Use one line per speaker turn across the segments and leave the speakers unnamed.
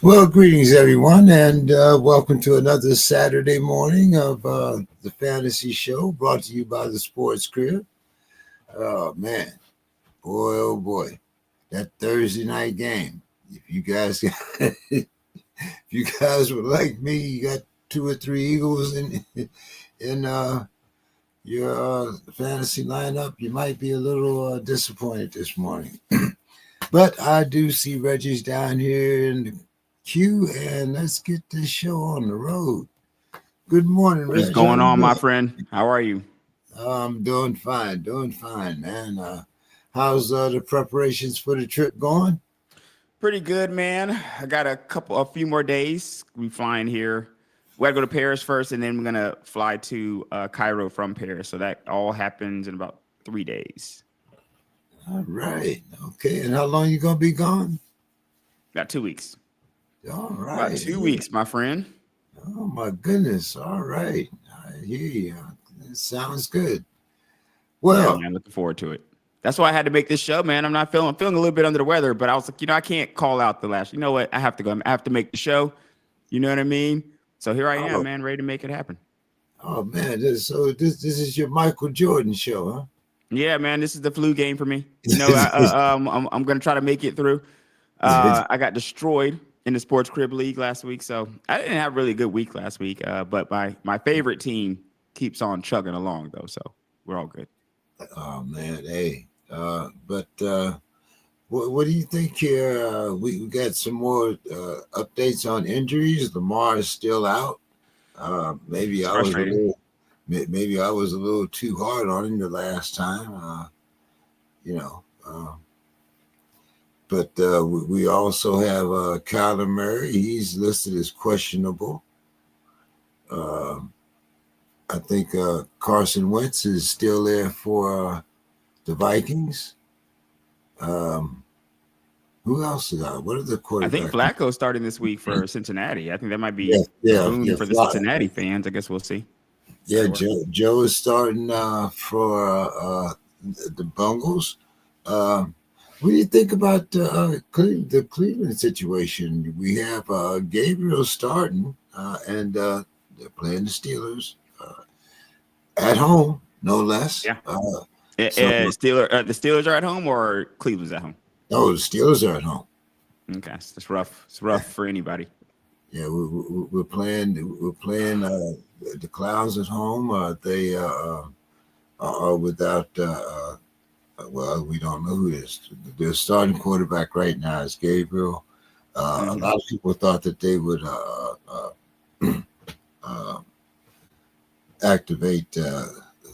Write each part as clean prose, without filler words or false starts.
Well, greetings, everyone, and welcome to another Saturday morning of the Fantasy Show brought to you by the SPORTSKRIB. Oh, man. Boy, oh, boy. That Thursday night game. If you guys if you guys were like me, you got 2 or 3 Eagles in your fantasy lineup, you might be a little disappointed this morning. But I do see Reggie's down here in the queue, and let's get this show on the road. Good morning, Reggie.
What's going on, my friend? How are you?
I'm doing fine, man. How's the preparations for the trip going?
Pretty good, man. I got a few more days. We flying here. We gotta go to Paris first, and then we're gonna fly to Cairo from Paris. So that all happens in about 3 days.
All right. Okay. And how long you gonna be gone?
About 2 weeks.
All right.
About 2 weeks, my friend.
Oh my goodness. All right. I hear you. It sounds good. Well,
yeah, man, looking forward to it. That's why I had to make this show, man. I'm feeling a little bit under the weather, but I was like, I can't call out the last. You know what? I have to go. I have to make the show. You know what I mean? So here I am, man, ready to make it happen.
Oh man, this is your Michael Jordan show, huh?
Yeah, man, this is the flu game for me. I'm gonna try to make it through. I got destroyed in the SPORTSKRIB League last week, so I didn't have a really good week last week. But my favorite team keeps on chugging along though, so we're all good.
Oh man, hey, what do you think here? We got some more updates on injuries. Lamar is still out. Maybe I was a little too hard on him the last time. But we also have Kyler Murray. He's listed as questionable. I think Carson Wentz is still there for the Vikings. Who else is out? What are the quarterbacks?
I think Flacco's starting this week for Cincinnati. I think that might be for the Cincinnati fans. I guess we'll see.
Yeah, Joe is starting for the Bengals. What do you think about the Cleveland situation? We have Gabriel starting, and they're playing the Steelers at home, no less.
Yeah. The Steelers are at home, or Cleveland's at home?
No, the Steelers are at home.
Okay, it's rough. It's rough for anybody.
Yeah, we're playing the Clowns at home. They are without. Well, we don't know who it is. Their starting quarterback right now is Gabriel. A lot of people thought that they would activate.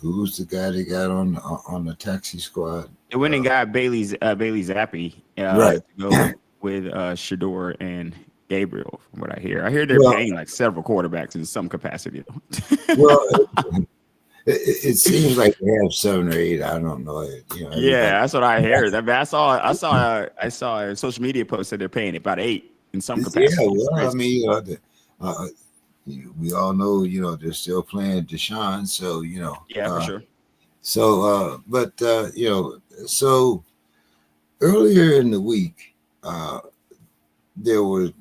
Who's the guy they got on the taxi squad?
They went and got Bailey Zappi
right.
to go with Shador and Gabriel, from what I hear. I hear they're paying like several quarterbacks in some capacity.
Well, it seems like they have 7 or 8. I don't know.
Yeah, that's what I heard. I mean, I saw a social media post that they're paying about 8 in some capacity.
Yeah, well, I mean, we all know, they're still playing Deshaun, so
Yeah, for sure.
So, so earlier in the week, they were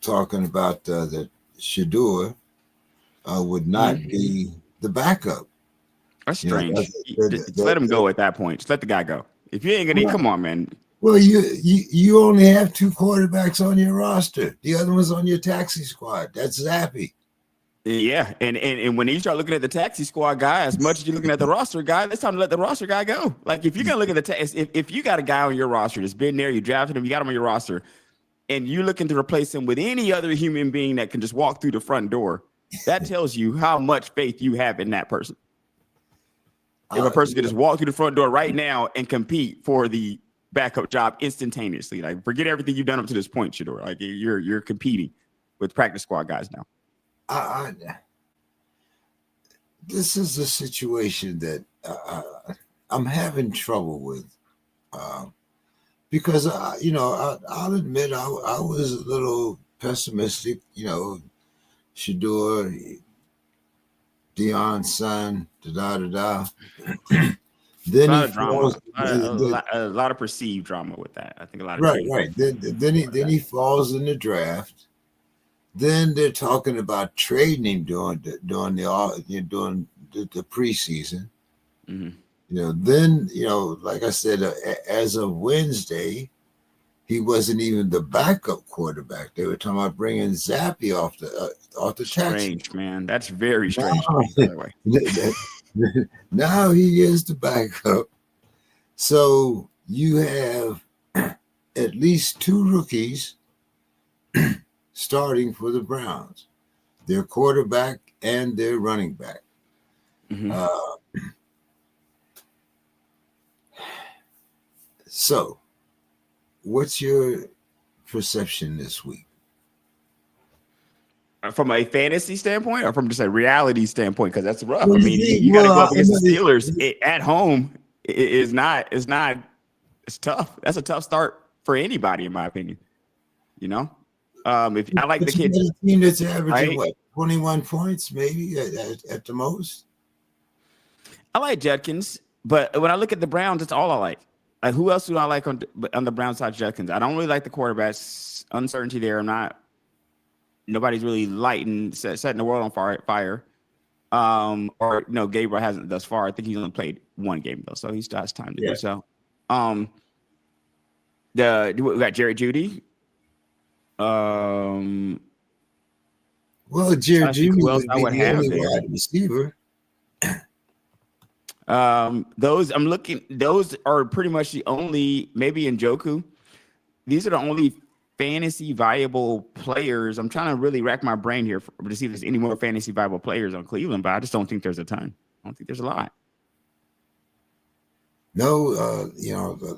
talking about that Shador would not be the backup.
That's strange. Just let him go at that point. Just let the guy go. If you ain't gonna, come on, man.
Well, you only have 2 quarterbacks on your roster. The other one's on your taxi squad. That's Zappi.
Yeah, and when you start looking at the taxi squad guy, as much as you're looking at the roster guy, it's time to let the roster guy go. Like if you're gonna look at if you got a guy on your roster that's been there, you drafted him, you got him on your roster, and you're looking to replace him with any other human being that can just walk through the front door, that tells you how much faith you have in that person. If a person could just walk through the front door right now and compete for the backup job instantaneously, like forget everything you've done up to this point, Shador. Like you're competing with practice squad guys now.
This is a situation that I'm having trouble with because I'll admit I was a little pessimistic. Shador, Deion's son, Then
A
he
lot of drama,
falls.
a lot of perceived drama with that. I think a lot of
Right,
teams.
right. Then he falls in the draft. Then they're talking about trading him during the preseason.
Mm-hmm.
Then like I said, as of Wednesday, he wasn't even the backup quarterback. They were talking about bringing Zappy off the tax.
Strange, man. That's very strange to me, by the way.
Now he is the backup. So you have at least two rookies starting for the Browns, their quarterback and their running back.
Mm-hmm.
So what's your perception this week?
From a fantasy standpoint or from just a reality standpoint? Because that's rough.
Well,
I mean, you got to go up against the Steelers at home. It's tough. That's a tough start for anybody, in my opinion. If I like the kid,
a team that's averaging
right?
21 points, maybe at the most.
I like Judkins, but when I look at the Browns, it's all I like. Like, who else do I like on the Brown side? Judkins. I don't really like the quarterbacks. Uncertainty there. Nobody's really setting the world on fire. Gabriel hasn't thus far. I think he's only played one game though, so he still has time to do so. We got Jerry Jeudy.
Well, Jerry Jeudy
who else
would
I
be
would
the
have
only
there.
wide receiver.
Those I'm looking. Those are pretty much the only. Maybe Njoku. These are the only fantasy viable players. I'm trying to really rack my brain here to see if there's any more fantasy viable players on Cleveland, but I just don't think there's a ton. I don't think there's a lot.
No,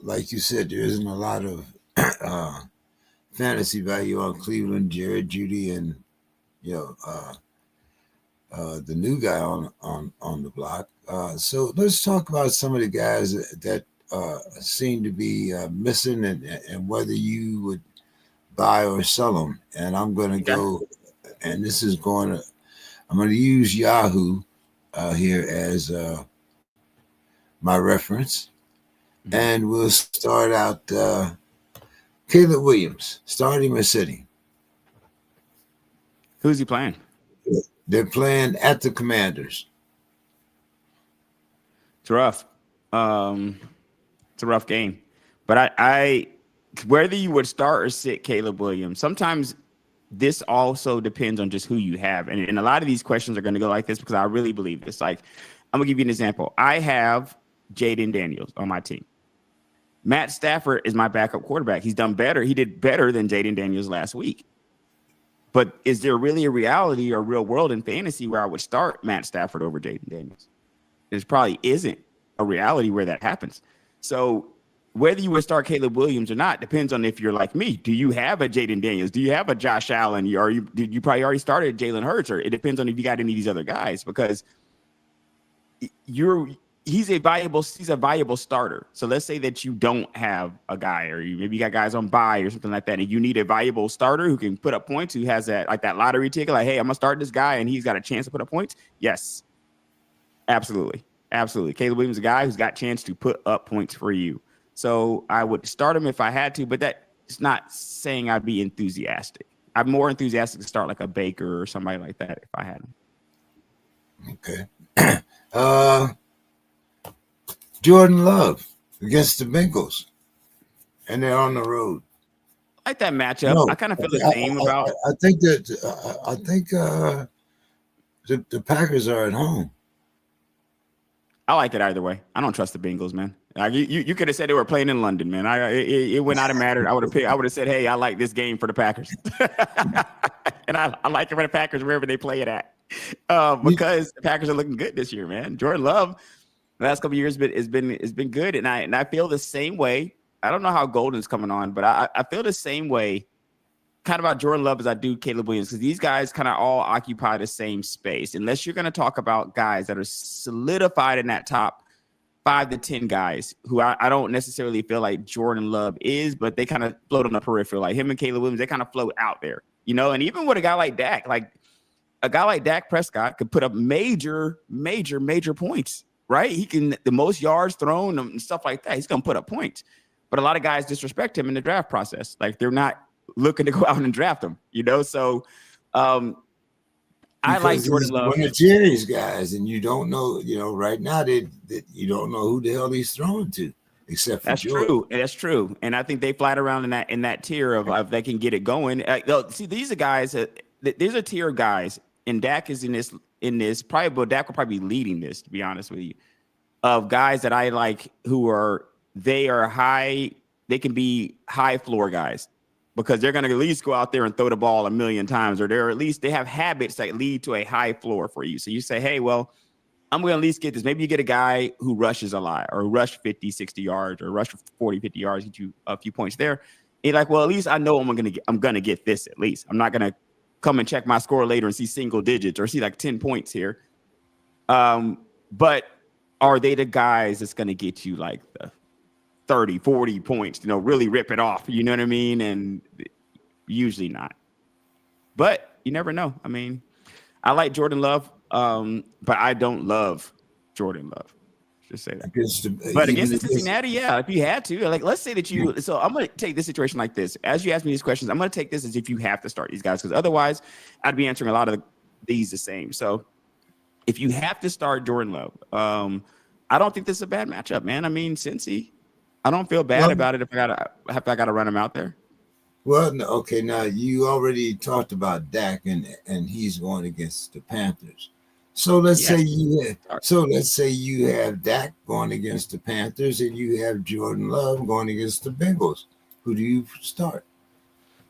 like you said, there isn't a lot of fantasy value on Cleveland, Jared Jeudy, and the new guy on the block. So let's talk about some of the guys that seem to be missing, and whether you would buy or sell them. And I'm going to go, and I'm going to use Yahoo here as my reference. Mm-hmm. And we'll start out Caleb Williams, starting or sitting.
Who's he playing?
They're playing at the Commanders.
It's rough. It's a rough game. But I whether you would start or sit Caleb Williams, sometimes this also depends on just who you have. And a lot of these questions are going to go like this because I really believe this. Like, I'm going to give you an example. I have Jaden Daniels on my team. Matt Stafford is my backup quarterback. He's done better. He did better than Jaden Daniels last week. But is there really a reality or real world in fantasy where I would start Matt Stafford over Jaden Daniels? There probably isn't a reality where that happens. So whether you would start Caleb Williams or not depends on if you're like me. Do you have a Jaden Daniels? Do you have a Josh Allen? Did you probably already started Jalen Hurts? Or it depends on if you got any of these other guys, because he's a viable starter. So let's say that you don't have a guy, or maybe you got guys on bye or something like that, and you need a viable starter who can put up points, who has that lottery ticket, like, hey, I'm gonna start this guy and he's got a chance to put up points. Yes, absolutely. Caleb Williams is a guy who's got a chance to put up points for you. So I would start him if I had to, but that's not saying I'd be enthusiastic. I'm more enthusiastic to start like a Baker or somebody like that if I had him.
Okay. Jordan Love against the Bengals, and they're on the road.
I like that matchup. No, I kind of feel the same about.
I think that the Packers are at home.
I like it either way. I don't trust the Bengals, man. Like, you could have said they were playing in London, man. It would not have mattered. I would have said, hey, I like this game for the Packers, and I like it for the Packers wherever they play it at, because the Packers are looking good this year, man. Jordan Love, the last couple of years has been good, and I feel the same way. I don't know how Golden's coming on, but I feel the same way kind of about Jordan Love as I do Caleb Williams, because these guys kind of all occupy the same space. Unless you're going to talk about guys that are solidified in that top 5 to 10 guys, who I don't necessarily feel like Jordan Love is, but they kind of float on the peripheral. Like him and Caleb Williams, they kind of float out there, and even with a guy like Dak, Prescott could put up major points, right? He can the most yards thrown and stuff like that. He's going to put up points. But a lot of guys disrespect him in the draft process. Like they're not looking to go out and draft him, you know? So I like Jordan Love.
One of Jerry's guys, and you don't know, right now that you don't know who the hell he's throwing to, except for
That's
Jordan.
true. That's true. And I think they flat around in that tier of they can get it going. See, these are guys there's a tier of guys, and Dak is in this probably, but Dak will probably be leading this, to be honest with you, of guys that I like who are high. They can be high floor guys, because they're going to at least go out there and throw the ball a million times, or they have habits that lead to a high floor for you. So you say, hey, well, I'm going to at least get this. Maybe you get a guy who rushes a lot, or rush 50, 60 yards, or rush 40, 50 yards, get you a few points there. And you're like, well, at least I know I'm going to get this at least. I'm not going to come and check my score later and see single digits or see like 10 points here. But are they the guys that's going to get you like the 30, 40 points, really rip it off? You know what I mean? And usually not. But you never know. I mean, I like Jordan Love, but I don't love Jordan Love. Just say that. Against Cincinnati, yeah, if you had to, like, let's say that so I'm going to take this situation like this. As you ask me these questions, I'm going to take this as if you have to start these guys, because otherwise I'd be answering a lot of these the same. So if you have to start Jordan Love, I don't think this is a bad matchup, man. I mean, Cincy, I don't feel bad about it if I gotta run him out there.
Well, no, okay. Now you already talked about Dak, and he's going against the Panthers. So let's say you have Dak going against the Panthers, and you have Jordan Love going against the Bengals. Who do you start?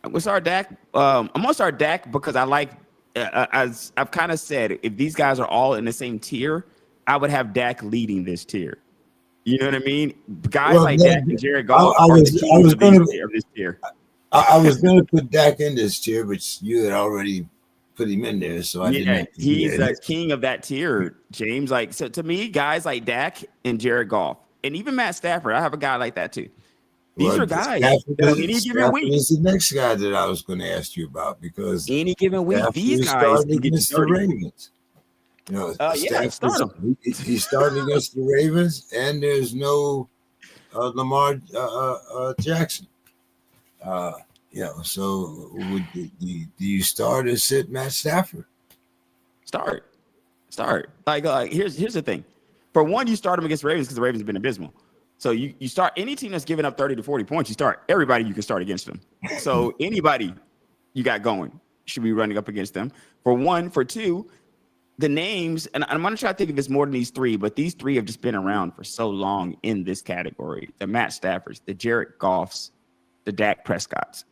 I'm gonna start Dak. I'm gonna start Dak because I like, as I've kind of said, if these guys are all in the same tier, I would have Dak leading this tier. You know what I mean? Guys like Dak and Jared Goff are the kings of this tier.
I was going to put Dak in this tier, but you had already put him in there, so I didn't.
He's the king of that tier, James. Like, so to me, guys like Dak and Jared Goff, and even Matt Stafford, I have a guy like that too. These are guys that on any given week.
This is the next guy that I was going to ask you about, because
any given week, these guys can get
against the Ravens.
Start him.
He's starting against the Ravens, and there's no Lamar Jackson. So do you start or sit Matt Stafford?
Start. Like here's the thing. For one, you start him against the Ravens because the Ravens have been abysmal. So you start any team that's giving up 30 to 40 points, you start everybody you can start against them. So anybody you got going should be running up against them. For one. For two, the names, and I'm going to try to think of this more than these three, but these three have just been around for so long in this category. The Matt Staffords, the Jared Goffs, the Dak Prescotts.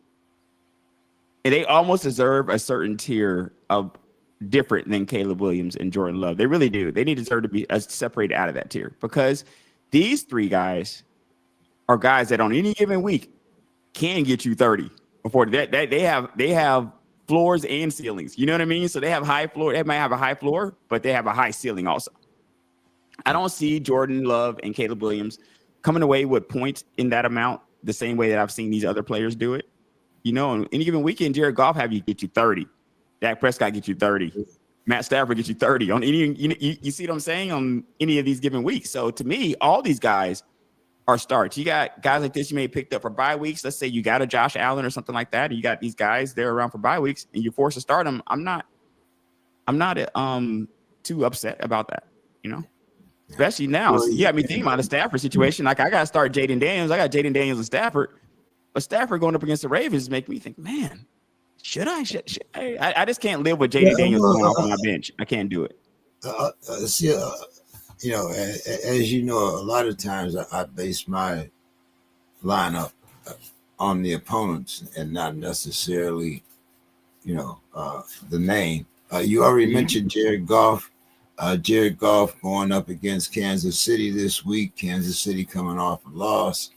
And they almost deserve a certain tier of different than Caleb Williams and Jordan Love. They really do. They deserve to be separated out of that tier, because these three guys are guys that on any given week can get you 30 or 40. They have floors and ceilings. You know what I mean? So they have high floor. They might have a high floor, but they have a high ceiling also. I don't see Jordan Love and Caleb Williams coming away with points in that amount the same way that I've seen these other players do it. On any given weekend, Jared Goff get you 30. Dak Prescott get you 30. Matt Stafford get you 30 on any. You see what I'm saying, on any of these given weeks. So to me, all these guys are starts. You got guys like this you may have picked up for bye weeks. Let's say you got a Josh Allen or something like that, and you got these guys they're around for bye weeks, and you're forced to start them. I'm not too upset about that, especially now.
Well,
Thinking about the Stafford situation. Like, I got to start Jaden Daniels. I got Jaden Daniels and Stafford, but Stafford going up against the Ravens make me think, man, should I? I just can't live with Jaden Daniels going off on my bench. I can't do it.
As you know, a lot of times I base my lineup on the opponents and not necessarily, the name. You already mentioned Jared Goff. Jared Goff going up against Kansas City this week. Kansas City coming off a loss.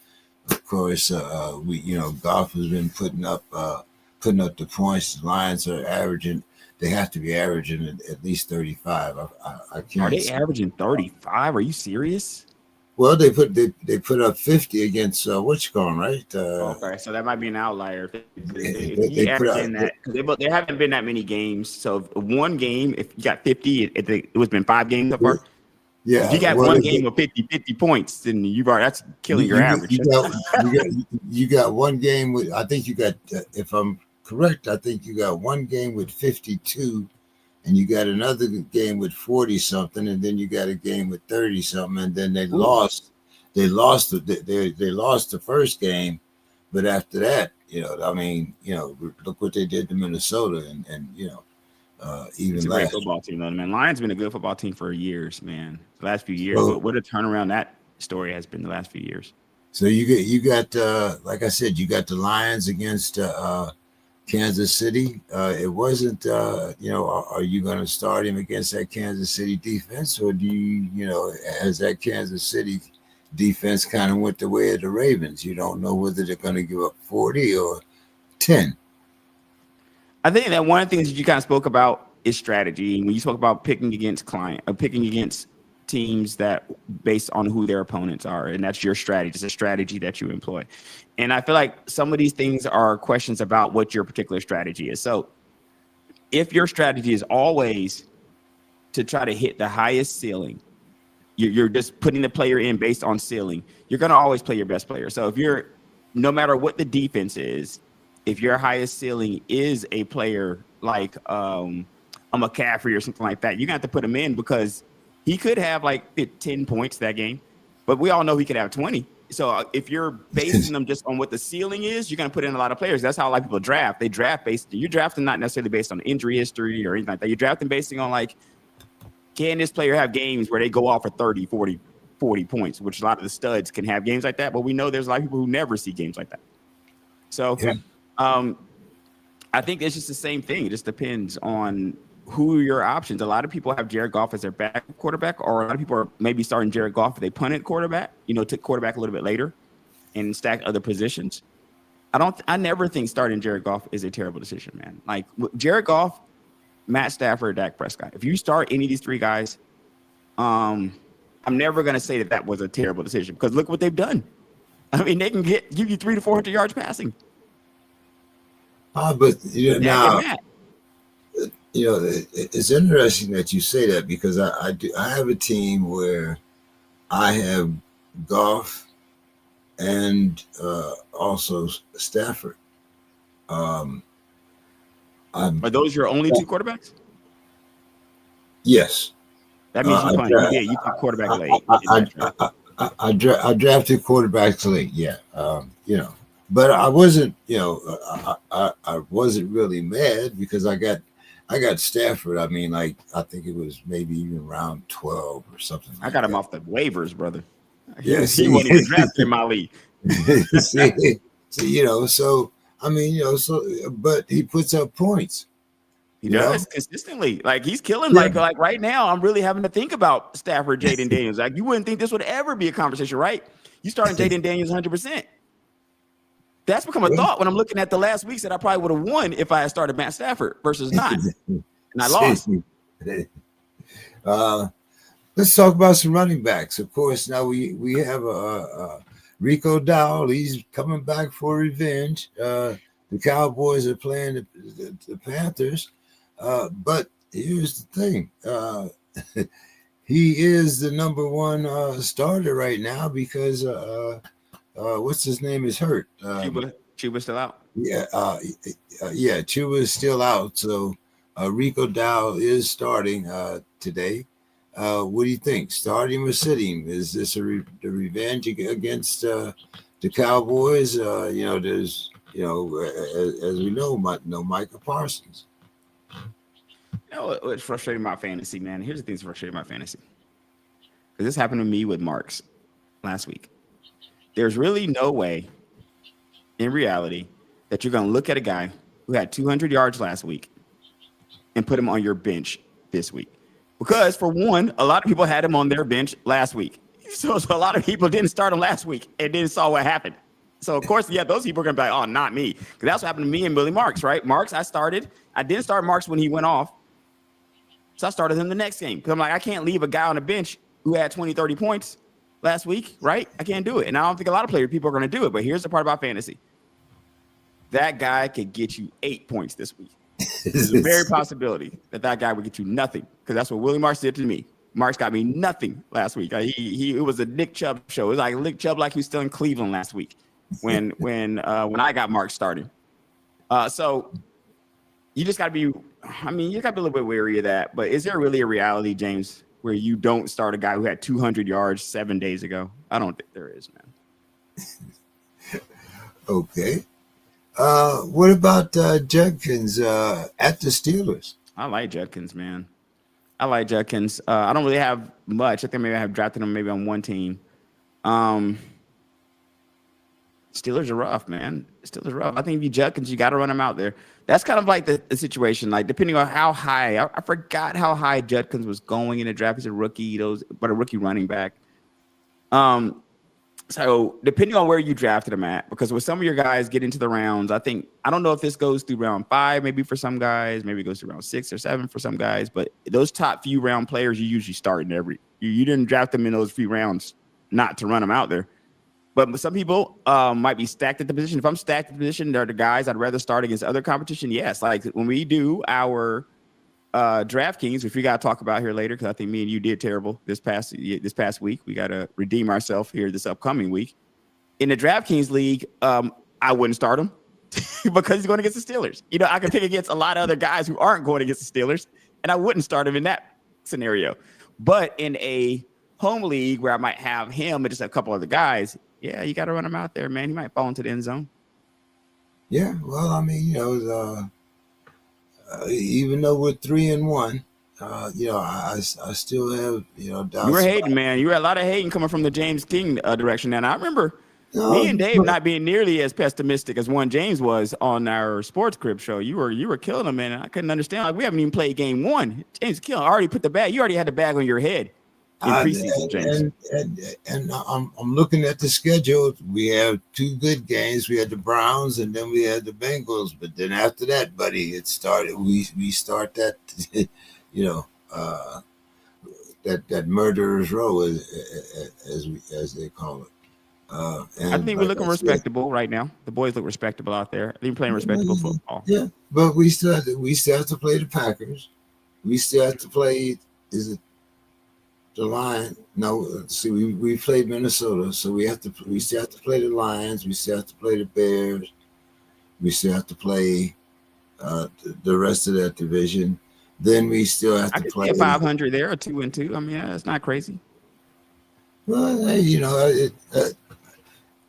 Of course, Goff has been putting up the points. The Lions are averaging. They have to be averaging at least 35. I can't.
Are they averaging 35? Are you serious?
Well, they put up 50 against right?
Okay, so that might be an outlier. There haven't been that many games. So one game, if you got 50, it was been 5 games so far. If you got
well,
one game of 50 points, then that's killing your average.
You got one game with, I think you got, if I'm correct, I think you got one game with 52, and you got another game with 40 something, and then you got a game with 30 something, and then they lost. They lost the first game, but after that, look what they did to Minnesota, and even
it's a great football team, though, man. Lions been a good football team for years, man. The last few years, but what a turnaround that story has been the last few years.
So you got like I said, you got the Lions against Kansas City. It wasn't are you going to start him against that Kansas City defense, or do has that Kansas City defense kind of went the way of the Ravens? You don't know whether they're going to give up 40 or 10.
I think that one of the things that you kind of spoke about is strategy. When you spoke about picking against teams that based on who their opponents are, and that's your strategy. It's a strategy that you employ. And I feel like some of these things are questions about what your particular strategy is. So if your strategy is always to try to hit the highest ceiling, you're just putting the player in based on ceiling, you're going to always play your best player. So if no matter what the defense is, if your highest ceiling is a player like a McCaffrey or something like that, you're going to have to put him in, because he could have like 10 points that game, but we all know he could have 20. So if you're basing them just on what the ceiling is, you're going to put in a lot of players. That's how a lot of people draft. They draft you're drafting not necessarily based on injury history or anything like that. You're drafting based on like, can this player have games where they go off for 30, 40 points, which a lot of the studs can have games like that. But we know there's a lot of people who never see games like that. So I think it's just the same thing. It just depends on who are your options. A lot of people have Jared Goff as their backup quarterback, or a lot of people are maybe starting Jared Goff if they punted quarterback, took quarterback a little bit later and stack other positions. I never think starting Jared Goff is a terrible decision, man. Like Jared Goff, Matt Stafford, Dak Prescott. If you start any of these three guys, I'm never going to say that was a terrible decision, because look what they've done. I mean, they can give you 300 to 400 yards passing.
But it's interesting that you say that, because I have a team where I have Goff and also Stafford.
Are those your only two quarterbacks?
Yes.
That means you put quarterback late.
I drafted quarterbacks late, yeah. But I wasn't, I wasn't really mad, because I got Stafford. I mean, like, I think it was maybe even round 12 or something.
I got him off the waivers, brother.
Yeah,
he wasn't even drafted in my league.
So I mean, but he puts up points.
He does consistently. Like, he's killing. Like right now, I'm really having to think about Stafford, Jaden Daniels. Like, you wouldn't think this would ever be a conversation, right? You starting Jaden Daniels 100%. That's become a thought when I'm looking at the last weeks that I probably would have won if I had started Matt Stafford versus not, and I lost.
Let's talk about some running backs. Of course, now we have Rico Dowell. He's coming back for revenge. The Cowboys are playing the Panthers. But here's the thing. He is the number one starter right now, because what's his name is hurt.
Chuba's still out.
Yeah, Chuba is still out. So Rico Dowell is starting today. What do you think? Start him or sit him? Is this the revenge against the Cowboys? There's as we know, Micah Parsons.
What's frustrating my fantasy, man? Here's the thing that's frustrating my fantasy. Because this happened to me with Marks last week. There's really no way, in reality, that you're going to look at a guy who had 200 yards last week and put him on your bench this week. Because, for one, a lot of people had him on their bench last week. So a lot of people didn't start him last week and then saw what happened. So, of course, those people are going to be like, oh, not me. Because that's what happened to me and Billy Marks, right? Marks, I didn't start Marks when he went off. So I started him the next game. Because I'm like, I can't leave a guy on the bench who had 20, 30 points last week, right? I can't do it. And I don't think a lot of people are going to do it. But here's the part about fantasy. That guy could get you 8 points this week. There's a very possibility that guy would get you nothing, because that's what Willie Marks did to me. Mark's got me nothing last week. It was a Nick Chubb show. It was like Nick Chubb, like he was still in Cleveland last week when I got Mark starting. So you just got to be. I mean, you got to be a little bit wary of that. But is there really a reality, James, where you don't start a guy who had 200 yards 7 days ago? I don't think there is, man.
Okay. What about Judkins at the Steelers?
I like Judkins, man. I like Judkins. I don't really have much. I think maybe I have drafted him maybe on one team. Steelers are rough, man. Steelers are rough. I think if you Judkins, you got to run him out there. That's kind of like the situation. Like, depending on how high, I forgot how high Judkins was going in the draft. He's a rookie, but a rookie running back. So depending on where you drafted him at, because with some of your guys get into the rounds, I don't know if this goes through round 5, maybe for some guys, maybe it goes through round 6 or 7 for some guys, but those top few round players, you usually start in you didn't draft them in those few rounds not to run them out there. But some people might be stacked at the position. If I'm stacked at the position, they're the guys I'd rather start against other competition. Yes, like when we do our DraftKings, which we got to talk about here later, because I think me and you did terrible this past week. We got to redeem ourselves here this upcoming week. In the DraftKings league, I wouldn't start him because he's going against the Steelers. You know, I can pick against a lot of other guys who aren't going against the Steelers, and I wouldn't start him in that scenario. But in a home league where I might have him and just a couple other guys, yeah, you got to run him out there, man. He might fall into the end zone.
Yeah, well, I mean, even though we're 3-1, I still have, doubts.
You were hating, man. You had a lot of hating coming from the James King direction. And I remember me and Dave not being nearly as pessimistic as one James was on our SPORTSKRIB show. You were killing him, man. I couldn't understand. Like, we haven't even played game 1. James Kill already put the bag. You already had the bag on your head in preseason, James.
And I'm looking at the schedule. We have 2 good games. We had the Browns, and then we had the Bengals. But then after that, buddy, it started. We start that, that murderer's row, as they call it. And
I think we're looking respectable right now. The boys look respectable out there. They're playing respectable football.
Yeah, but we still have to play the Packers. We still have to play. Is it the Lions? No. See, we played Minnesota, so we still have to play the Lions. We still have to play the Bears. We still have to play the rest of that division. Then we still have to play
500 there or 2-2. I mean, it's not crazy.
Well,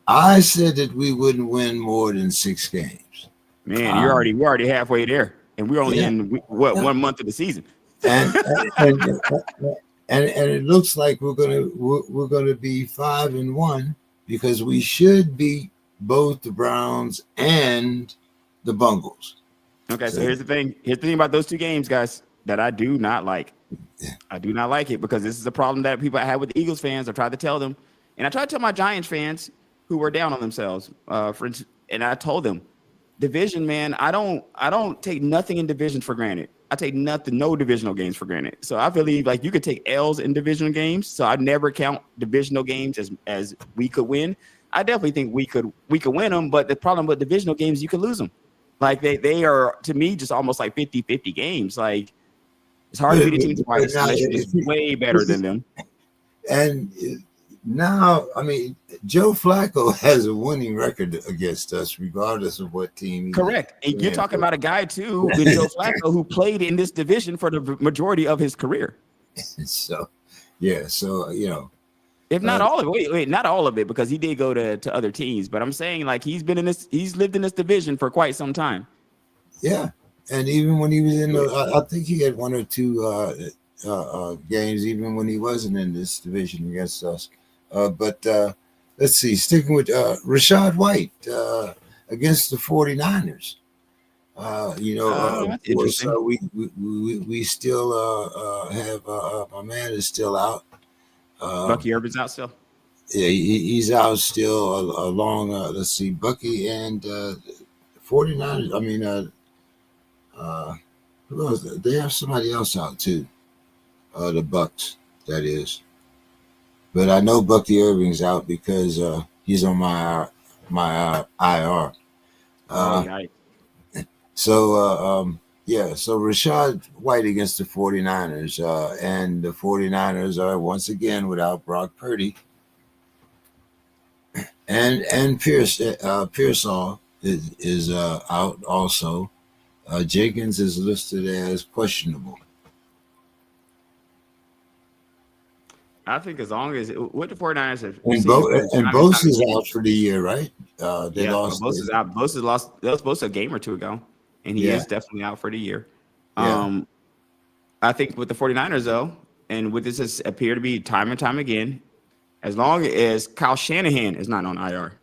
I said that we wouldn't win more than 6 games.
Man, we're already halfway there, and we're only in 1 month of the season.
And it looks like we're gonna be 5-1 because we should beat both the Browns and the Bengals.
Okay, so here's the thing. Here's the thing about those 2 games, guys, that I do not like. I do not like it because this is a problem that people I had with the Eagles fans. I tried to tell them, and I tried to tell my Giants fans who were down on themselves, and I told them, division, man, I don't take nothing in division for granted. I take no divisional games for granted. So I believe like you could take L's in divisional games. So I never count divisional games as we could win. I definitely think we could win them, but the problem with divisional games, you could lose them. Like they are, to me, just almost like 50-50 games. Like it's hard to beat a team twice unless you're way better than them.
And now, I mean, Joe Flacco has a winning record against us, regardless of what team.
Correct. And you're talking about a guy, too, with Joe Flacco, who played in this division for the majority of his career.
So, yeah. So,
if not all of it, wait, not all of it, because he did go to other teams. But I'm saying, like, he's lived in this division for quite some time.
Yeah. And even when he was in I think he had 1 or 2 games, even when he wasn't in this division against us. But let's see, sticking with Rachaad White against the 49ers. Of course, we still have my man is still out.
Bucky Irvin's out still.
Yeah, he's out still along. Let's see, Bucky and 49ers. I mean, who else? They have somebody else out too. The Bucks, that is. But I know Bucky Irving's out because he's on my IR. So Yeah, so Rashad White against the 49ers. And the 49ers are once again without Brock Purdy. And Pearsall is out also. Jenkins is listed as questionable.
I think as long as what the 49ers have
And
seen
And
time and
Bose
time
is
again.
out for the year, right? They
Yeah, well,
lost.
Bosa's out. Bosa's lost. That was Bosa a game or two ago, and he
Yeah,
is definitely out for the year.
yeah.
Um, I think with the 49ers, though, and with this has appeared to be time and time again, as long as Kyle Shanahan is not on IR,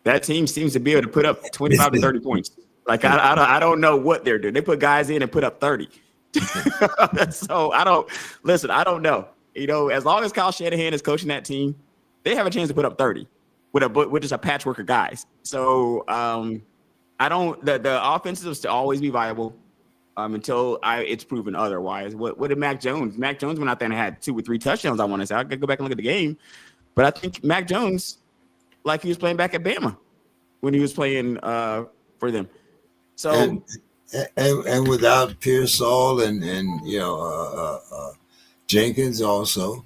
that team seems to be able to put up 25 to 30 points. Like, I don't know what they're doing. They put guys in and put up 30. So I don't know. As long as Kyle Shanahan is coaching that team, they have a chance to put up 30 with just a patchwork of guys. So I don't the offenses will still always be viable until it's proven otherwise. What did Mac Jones? Mac Jones went out there and had 2 or 3 touchdowns, I want to say. I could go back and look at the game. But I think Mac Jones, like he was playing back at Bama when he was playing for them. So
and without Pearsall and Jenkins also.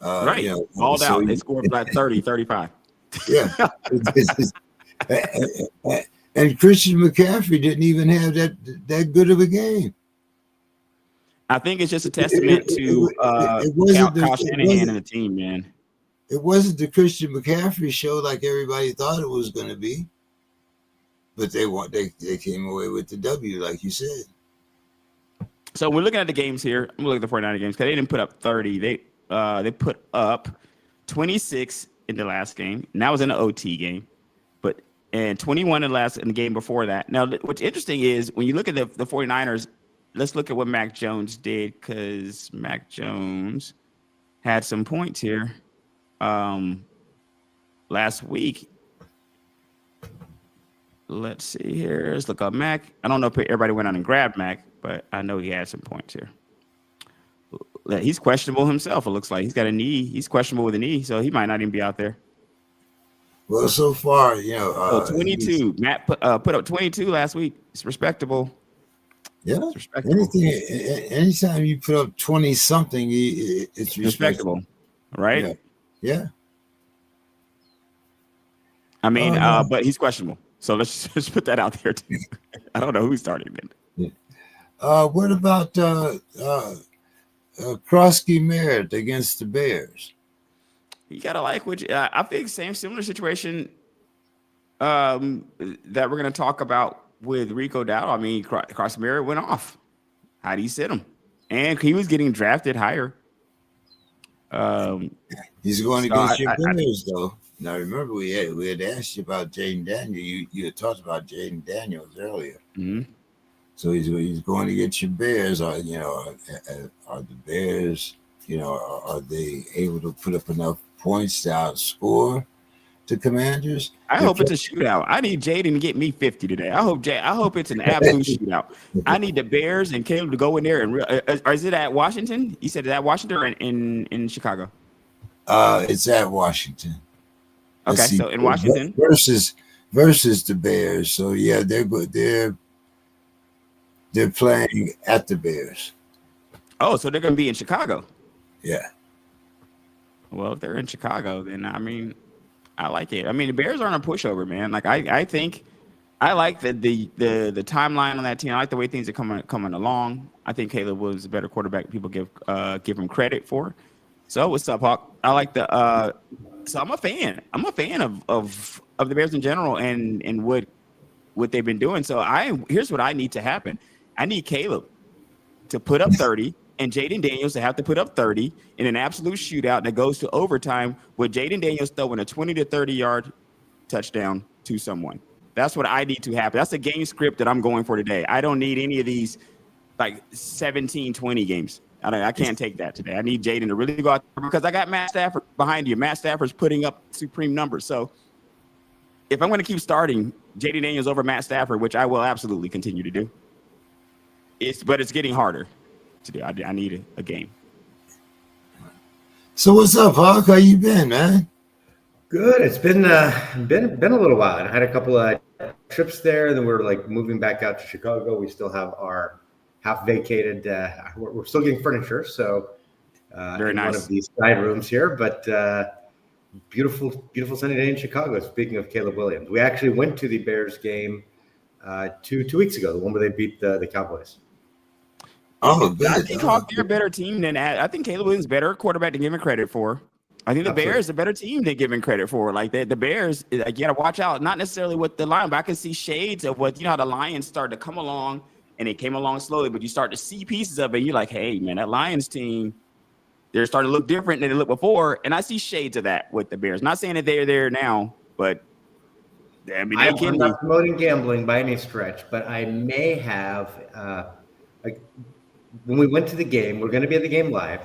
right, balled
So
out. They scored like 30, 35.
yeah. And Christian McCaffrey didn't even have that good of a game.
I think it's just a testament to Kyle Shanahan and the team, man.
It wasn't the Christian McCaffrey show like everybody thought it was going to be, but they came away with the W, like you said.
So we're looking at the games here. I'm looking at the 49er games because they didn't put up 30. They put up 26 in the last game, and that was in an OT game, and 21 in the game before that. Now, what's interesting is when you look at the 49ers, let's look at what Mac Jones did, because Mac Jones had some points here last week. Let's see here. Let's look up Mac. I don't know if everybody went out and grabbed Mac, but I know he had some points here. He's questionable himself, it looks like. He's got a knee. He's questionable with a knee, so he might not even be out there.
Well, so far,
22. Matt put up 22 last week. It's respectable.
Yeah. It's respectable. Anytime you put up 20 something, it's respectable,
right?
Yeah.
I mean, but he's questionable. So let's just put that out there too. I don't know who's starting then.
What about Krosky Merritt against the Bears?
You gotta like which I think similar situation that we're gonna talk about with Rico Dowdle. I mean, Krosky Merritt went off. How do you sit him? And he was getting drafted higher.
He's going against your Bears, though. Now remember, we had asked you about Jaden Daniels. You had talked about Jaden Daniels earlier.
Mm-hmm.
So he's going against your Bears. Are the Bears? Are they able to put up enough points to outscore the Commanders?
I hope it's a shootout. I need Jaden to get me 50 today. I hope it's an absolute shootout. I need the Bears and Caleb to go in there and or is it at Washington? You said it's at Washington or in Chicago?
It's at Washington.
Okay, so in Washington
versus the Bears. So yeah, they're playing at the Bears.
Oh, so they're going to be in Chicago.
Yeah.
Well, if they're in Chicago, then I mean, I like it. I mean, the Bears aren't a pushover, man. Like I think I like the timeline on that team. I like the way things are coming along. I think Caleb was a better quarterback people give him credit for. So what's up, Hauck? I like so I'm a fan. I'm a fan of the Bears in general and what they've been doing. So here's what I need to happen. I need Caleb to put up 30 and Jaden Daniels to have to put up 30 in an absolute shootout that goes to overtime with Jaden Daniels throwing a 20 to 30 yard touchdown to someone. That's what I need to happen. That's the game script that I'm going for today. I don't need any of these like 17-20 games. I can't take that today. I need Jaden to really go out there because I got Matt Stafford behind you. Matt Stafford's putting up supreme numbers. So if I'm going to keep starting Jaden Daniels over Matt Stafford, which I will absolutely continue to do, but it's getting harder to do. I need a game.
So what's up, Hauck? How you been, man?
Good. It's been a little while. I had a couple of trips there. Then we're like moving back out to Chicago. We still have our half vacated. We're still getting furniture, so
Very
in
nice.
one of these side rooms here, but beautiful sunny day in Chicago. Speaking of Caleb Williams, we actually went to the Bears game 2 weeks ago, the one where they beat the Cowboys.
Oh,
I
good.
think Hauck, they're a better team than I think Caleb Williams is better quarterback than given credit for. I think the
Absolutely.
Bears are a better team than given credit for. Like the Bears, like, you got to watch out. Not necessarily with the line, but I can see shades of what, how the Lions started to come along, and it came along slowly, but you start to see pieces of it. And you're like, hey, man, that Lions team, they're starting to look different than they looked before. And I see shades of that with the Bears. Not saying that they're there now, but I mean, they can
I'm
be.
not promoting gambling by any stretch, but I may have, like when we went to the game, we're going to be at the game live.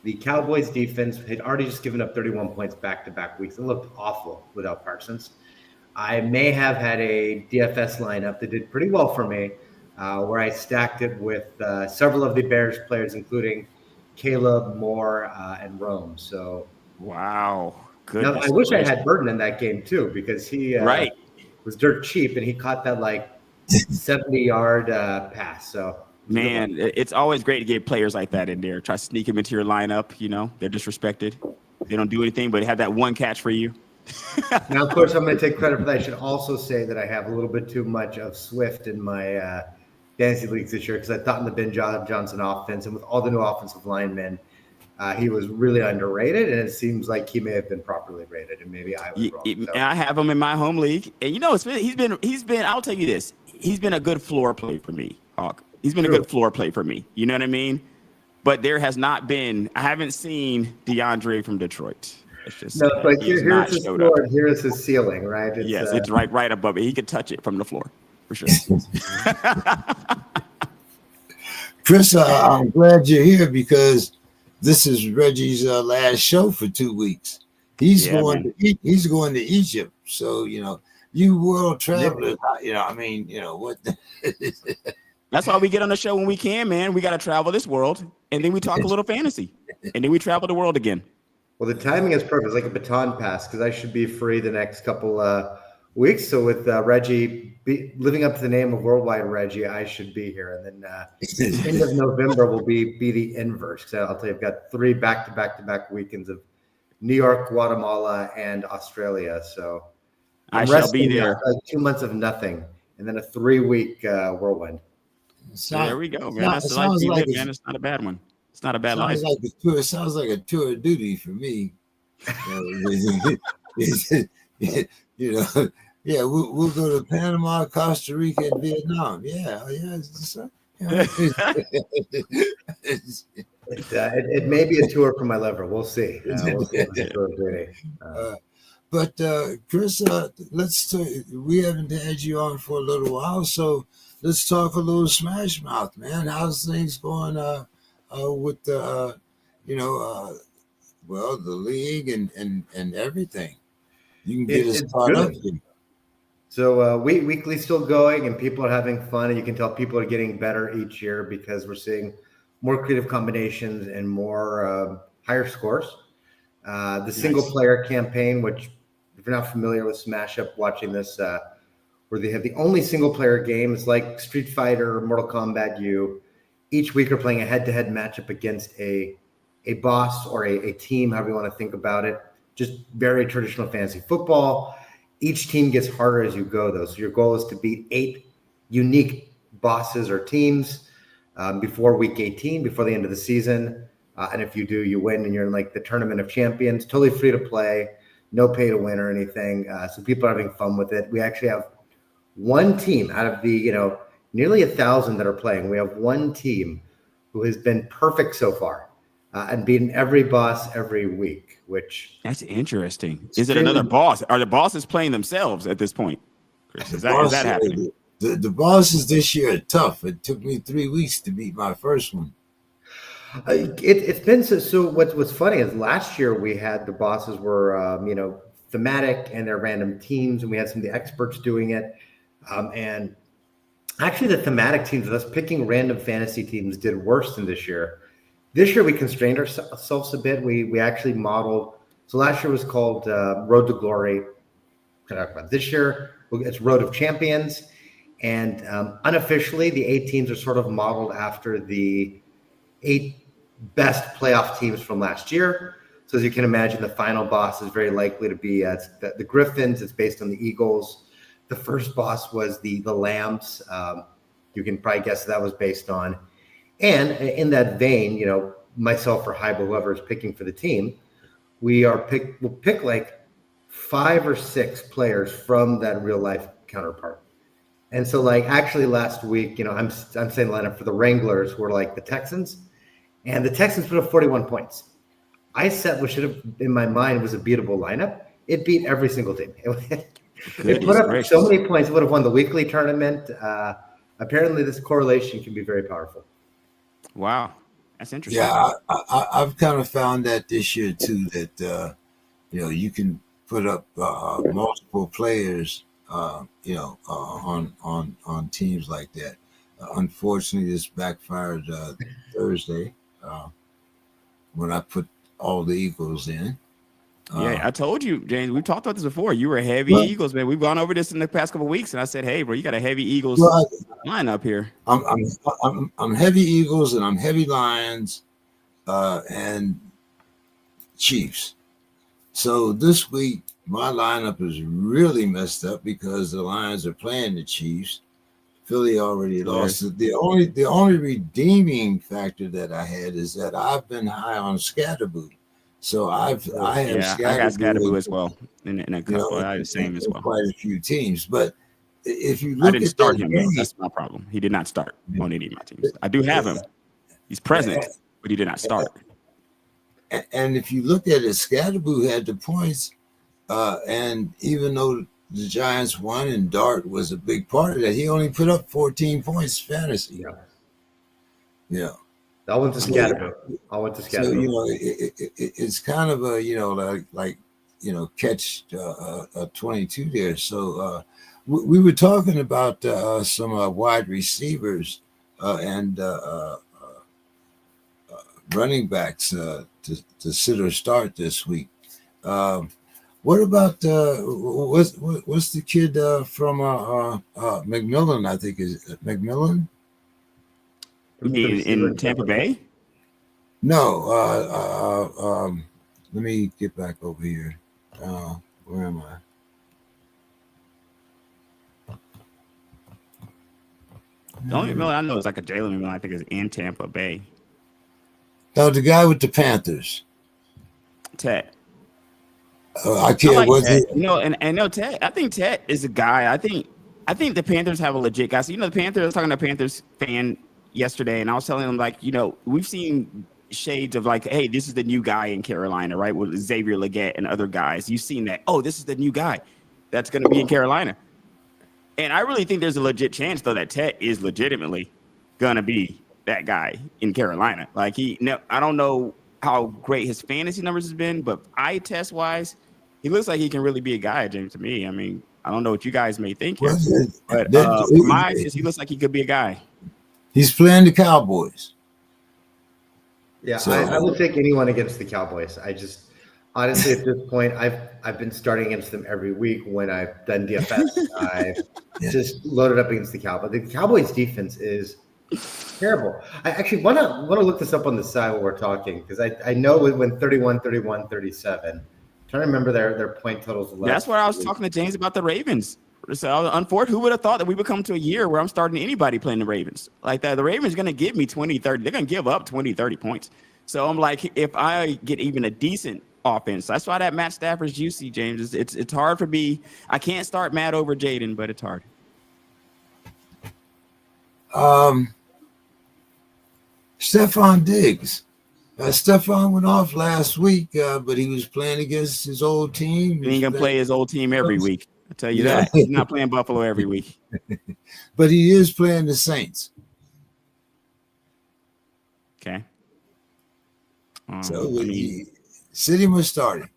The Cowboys defense had already just given up 31 points back-to-back weeks. It looked awful without Parsons. I may have had a DFS lineup that did pretty well for me, where I stacked it with several of the Bears players, including Caleb, Moore, and Rome. So,
Wow.
now
Goodness
I wish I
gracious.
had Burton in that game too, because he
Right.
was dirt cheap and he caught that like 70-yard pass. So,
Man, it's always great to get players like that in there. Try to sneak them into your lineup. They're disrespected. They don't do anything, but have that one catch for you.
now, of course, I'm going to take credit for that. I should also say that I have a little bit too much of Swift in my fantasy leagues this year, because I thought in the Ben Johnson offense and with all the new offensive linemen, he was really underrated, and it seems like he may have been properly rated, and maybe I was wrong. So.
And I have him in my home league, and he's been. I'll tell you this: he's been a good floor play for me, Hawk. He's been a good floor play for me. You know what I mean? But there has not been. I haven't seen DeAndre from Detroit. It's just
No, but here's his floor, and here's his ceiling, right?
It's right above it. He could touch it from the floor for sure.
Chris, I'm glad you're here because this is Reggie's last show for 2 weeks. He's going to Egypt. So, you world travelers, what?
That's why we get on the show when we can, man. We got to travel this world, and then we talk a little fantasy, and then we travel the world again.
Well, the timing is perfect. It's like a baton pass, because I should be free the next couple weeks. So with Reggie living up to the name of Worldwide Reggie, I should be here. And then end of November will be the inverse. Because I'll tell you, I've got 3 back-to-back weekends of New York, Guatemala, and Australia. So
I shall be there.
Like 2 months of nothing, and then a 3-week whirlwind.
There we go, man. That's the life you live, man. It's not a bad one. It's not a bad life.
It sounds like a tour of duty for me. We'll go to Panama, Costa Rica, and Vietnam.
It may be a tour for my liver. We'll see.
But Chris, we haven't had you on for a little while, so let's talk a little Smash Mouth, man. How's things going with the the league and everything? You can get us caught up.
So weekly still going, and people are having fun, and you can tell people are getting better each year because we're seeing more creative combinations and more higher scores. The single player campaign, which if you're not familiar with Smash Up, watching this, where they have the only single player game, it's like Street Fighter or Mortal Kombat U. Each week are playing a head-to-head matchup against a boss or a team, however you want to think about it. Just very traditional fantasy football. Each team gets harder as you go, though. So your goal is to beat 8 unique bosses or teams before week 18, before the end of the season. And if you do, you win, and you're in like the Tournament of Champions. Totally free to play, no pay to win or anything. So people are having fun with it. We actually have one team out of the nearly 1,000 that are playing. We have one team who has been perfect so far and beaten every boss every week, which
that's interesting. Is it another boss? Are the bosses playing themselves at this point? Chris, is that happening?
The bosses this year are tough. It took me 3 weeks to beat my first one.
It's been so. What's funny is last year we had the bosses were thematic and they're random teams, and we had some of the experts doing it. And actually, the thematic teams, with us picking random fantasy teams, did worse than this year. This year, we constrained ourselves a bit. We actually modeled. So last year was called Road to Glory. This year, it's Road of Champions. And unofficially, the 8 teams are sort of modeled after the 8 best playoff teams from last year. So as you can imagine, the final boss is very likely to be the Griffins. It's based on the Eagles. The first boss was the Lambs. You can probably guess that was based on. And in that vein, you know, myself or Hybo, whoever is picking for the team, we'll pick like 5 or 6 players from that real life counterpart. And so, like, actually last week, you know, I'm saying lineup for the Wranglers who are like the Texans, and the Texans put up 41 points. I set what should have, in my mind, was a beatable lineup. It beat every single team. It put up so many points. It would have won the weekly tournament. Apparently, this correlation can be very powerful.
Wow, that's interesting.
Yeah, I've kind of found that this year too. That you know, you can put up multiple players, you know, on teams like that. Unfortunately, this backfired Thursday when I put all the Eagles in.
Yeah, I told you, James. We've talked about this before. You were heavy Eagles, man. We've gone over this in the past couple of weeks, and I said, "Hey, bro, you got a heavy Eagles lineup here."
I'm heavy Eagles, and I'm heavy Lions, and Chiefs. So this week, my lineup is really messed up because the Lions are playing the Chiefs. Philly already lost it. The only redeeming factor that I had is that I've been high on Scatterboo. So I have
I got Scatterboo as well in a couple. I had the same as well.
Quite a few teams, but if you look
I didn't
at
start
that
him.
game,
That's my problem. He did not start on any of my teams. I do have him. He's present, but he did not start.
And if you look at it, Scatterboo had the points, and even though the Giants won and Dart was a big part of that, he only put up 14 points fantasy. Yeah.
I went to Scatterboo.
So, you know, it's kind of a, you know, like you know, catch a 22 there. So we were talking about some wide receivers and running backs to sit or start this week. What about what's the kid from McMillan? I think is McMillan.
In Tampa Bay?
No. Let me get back over here. Where am I?
The only McMillan I know is like a Jalen McMillan. I think is in Tampa Bay.
No, the guy with the Panthers.
Ted.
I can't.
Like Ted. You know, and no, Ted. I think Ted is a guy. I think the Panthers have a legit guy. So, you know, the Panthers. I was talking to a Panthers fan yesterday, and I was telling him, like, you know, we've seen shades of like, hey, this is the new guy in Carolina, right? With Xavier Legette and other guys. You've seen that. Oh, this is the new guy that's going to be in Carolina. And I really think there's a legit chance, though, that Ted is legitimately going to be that guy in Carolina. Like, I don't know how great his fantasy numbers has been, but eye test wise, he looks like he can really be a guy, James, to me. I mean, I don't know what you guys may think here, but my eyes, he looks like he could be a guy.
He's playing the Cowboys.
Yeah, so, I would take anyone against the Cowboys. I just honestly at this point, I've been starting against them every week when I've done DFS. I've just loaded up against the Cowboys. The Cowboys defense is terrible. I actually want to look this up on the side while we're talking because I know it went 31, 31, 37. I'm trying to remember their point totals.
That's where I was talking to James about the Ravens. So, unfortunately, who would have thought that we would come to a year where I'm starting anybody playing the Ravens? Like that, the Ravens are going to give me 20, 30. They're going to give up 20, 30 points. So I'm like, if I get even a decent offense, that's why that Matt Stafford's juicy, James. It's hard for me. I can't start Matt over Jaden, but it's hard.
Stephon Diggs. Stephon went off last week, but he was playing against his old team.
He ain't going to play his old team every week. I tell you that. He's not playing Buffalo every week.
But he is playing the Saints.
Okay.
So City was starting.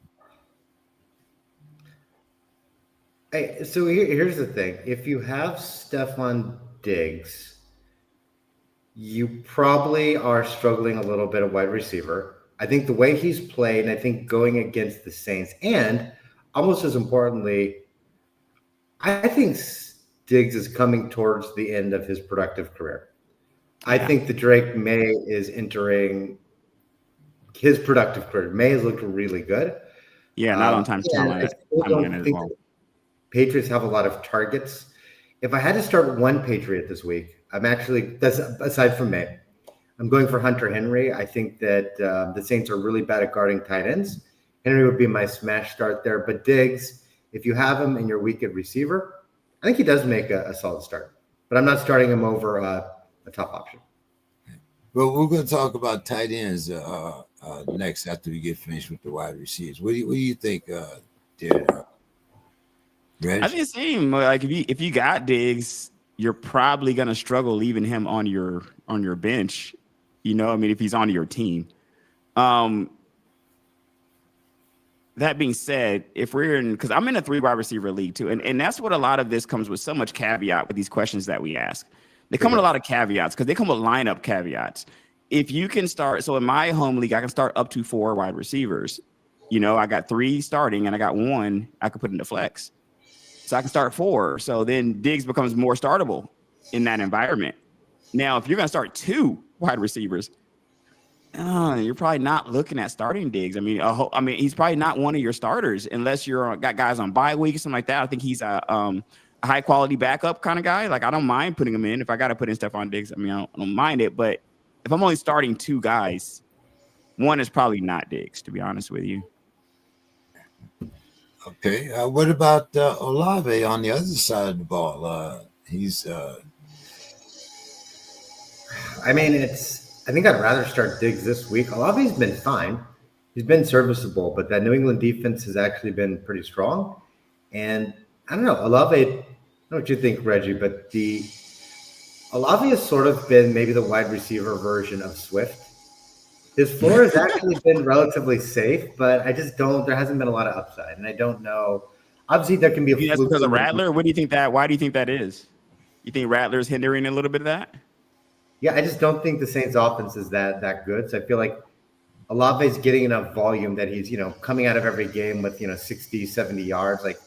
Hey, so here's the thing. If you have Stephon Diggs, you probably are struggling a little bit at wide receiver. I think the way he's played, and I think going against the Saints, and almost as importantly, I think Diggs is coming towards the end of his productive career. I think that Drake May is entering his productive career. May has looked really good.
Yeah, not on time.
I still don't think the Patriots have a lot of targets. If I had to start one Patriot this week, that's aside from May, I'm going for Hunter Henry. I think that the Saints are really bad at guarding tight ends. Henry would be my smash start there. But Diggs, if you have him in your week at receiver, I think he does make a solid start. But I'm not starting him over a top option.
Well, we're going to talk about tight ends next after we get finished with the wide receivers. What do you think, Darren?
I think the same. Like if you got Diggs, you're probably gonna struggle leaving him on your bench. You know, I mean, if he's on your team. That being said, if we're in, because I'm in a 3 wide receiver league too, and that's what a lot of this comes with, so much caveat with these questions that we ask. They come with a lot of caveats because they come with lineup caveats. If you can start, so in my home league, I can start up to 4 wide receivers. You know, I got 3 starting and I got 1 I could put into flex. So I can start 4. So then Diggs becomes more startable in that environment. Now, if you're going to start 2 wide receivers, you're probably not looking at starting Diggs. I mean, he's probably not one of your starters unless you're got guys on bye week or something like that. I think he's a high quality backup kind of guy. Like I don't mind putting him in if I got to put in Stephon Diggs. I mean, I don't mind it. But if I'm only starting 2 guys, one is probably not Diggs, to be honest with you.
Okay. What about Olave on the other side of the ball? He's.
I think I'd rather start Diggs this week. Olave's been fine. He's been serviceable, but that New England defense has actually been pretty strong. And I don't know, Olave, I don't know what you think, Reggie, but Olave has sort of been maybe the wide receiver version of Swift. His floor has actually been relatively safe, but there hasn't been a lot of upside. And I don't know. Obviously, there can be a
that's because of Rattler. What do you think why do you think that is? You think Rattler's hindering a little bit of that?
Yeah, I just don't think the Saints offense is that good. So I feel like Olave's getting enough volume that he's, coming out of every game with, 60, 70 yards. Like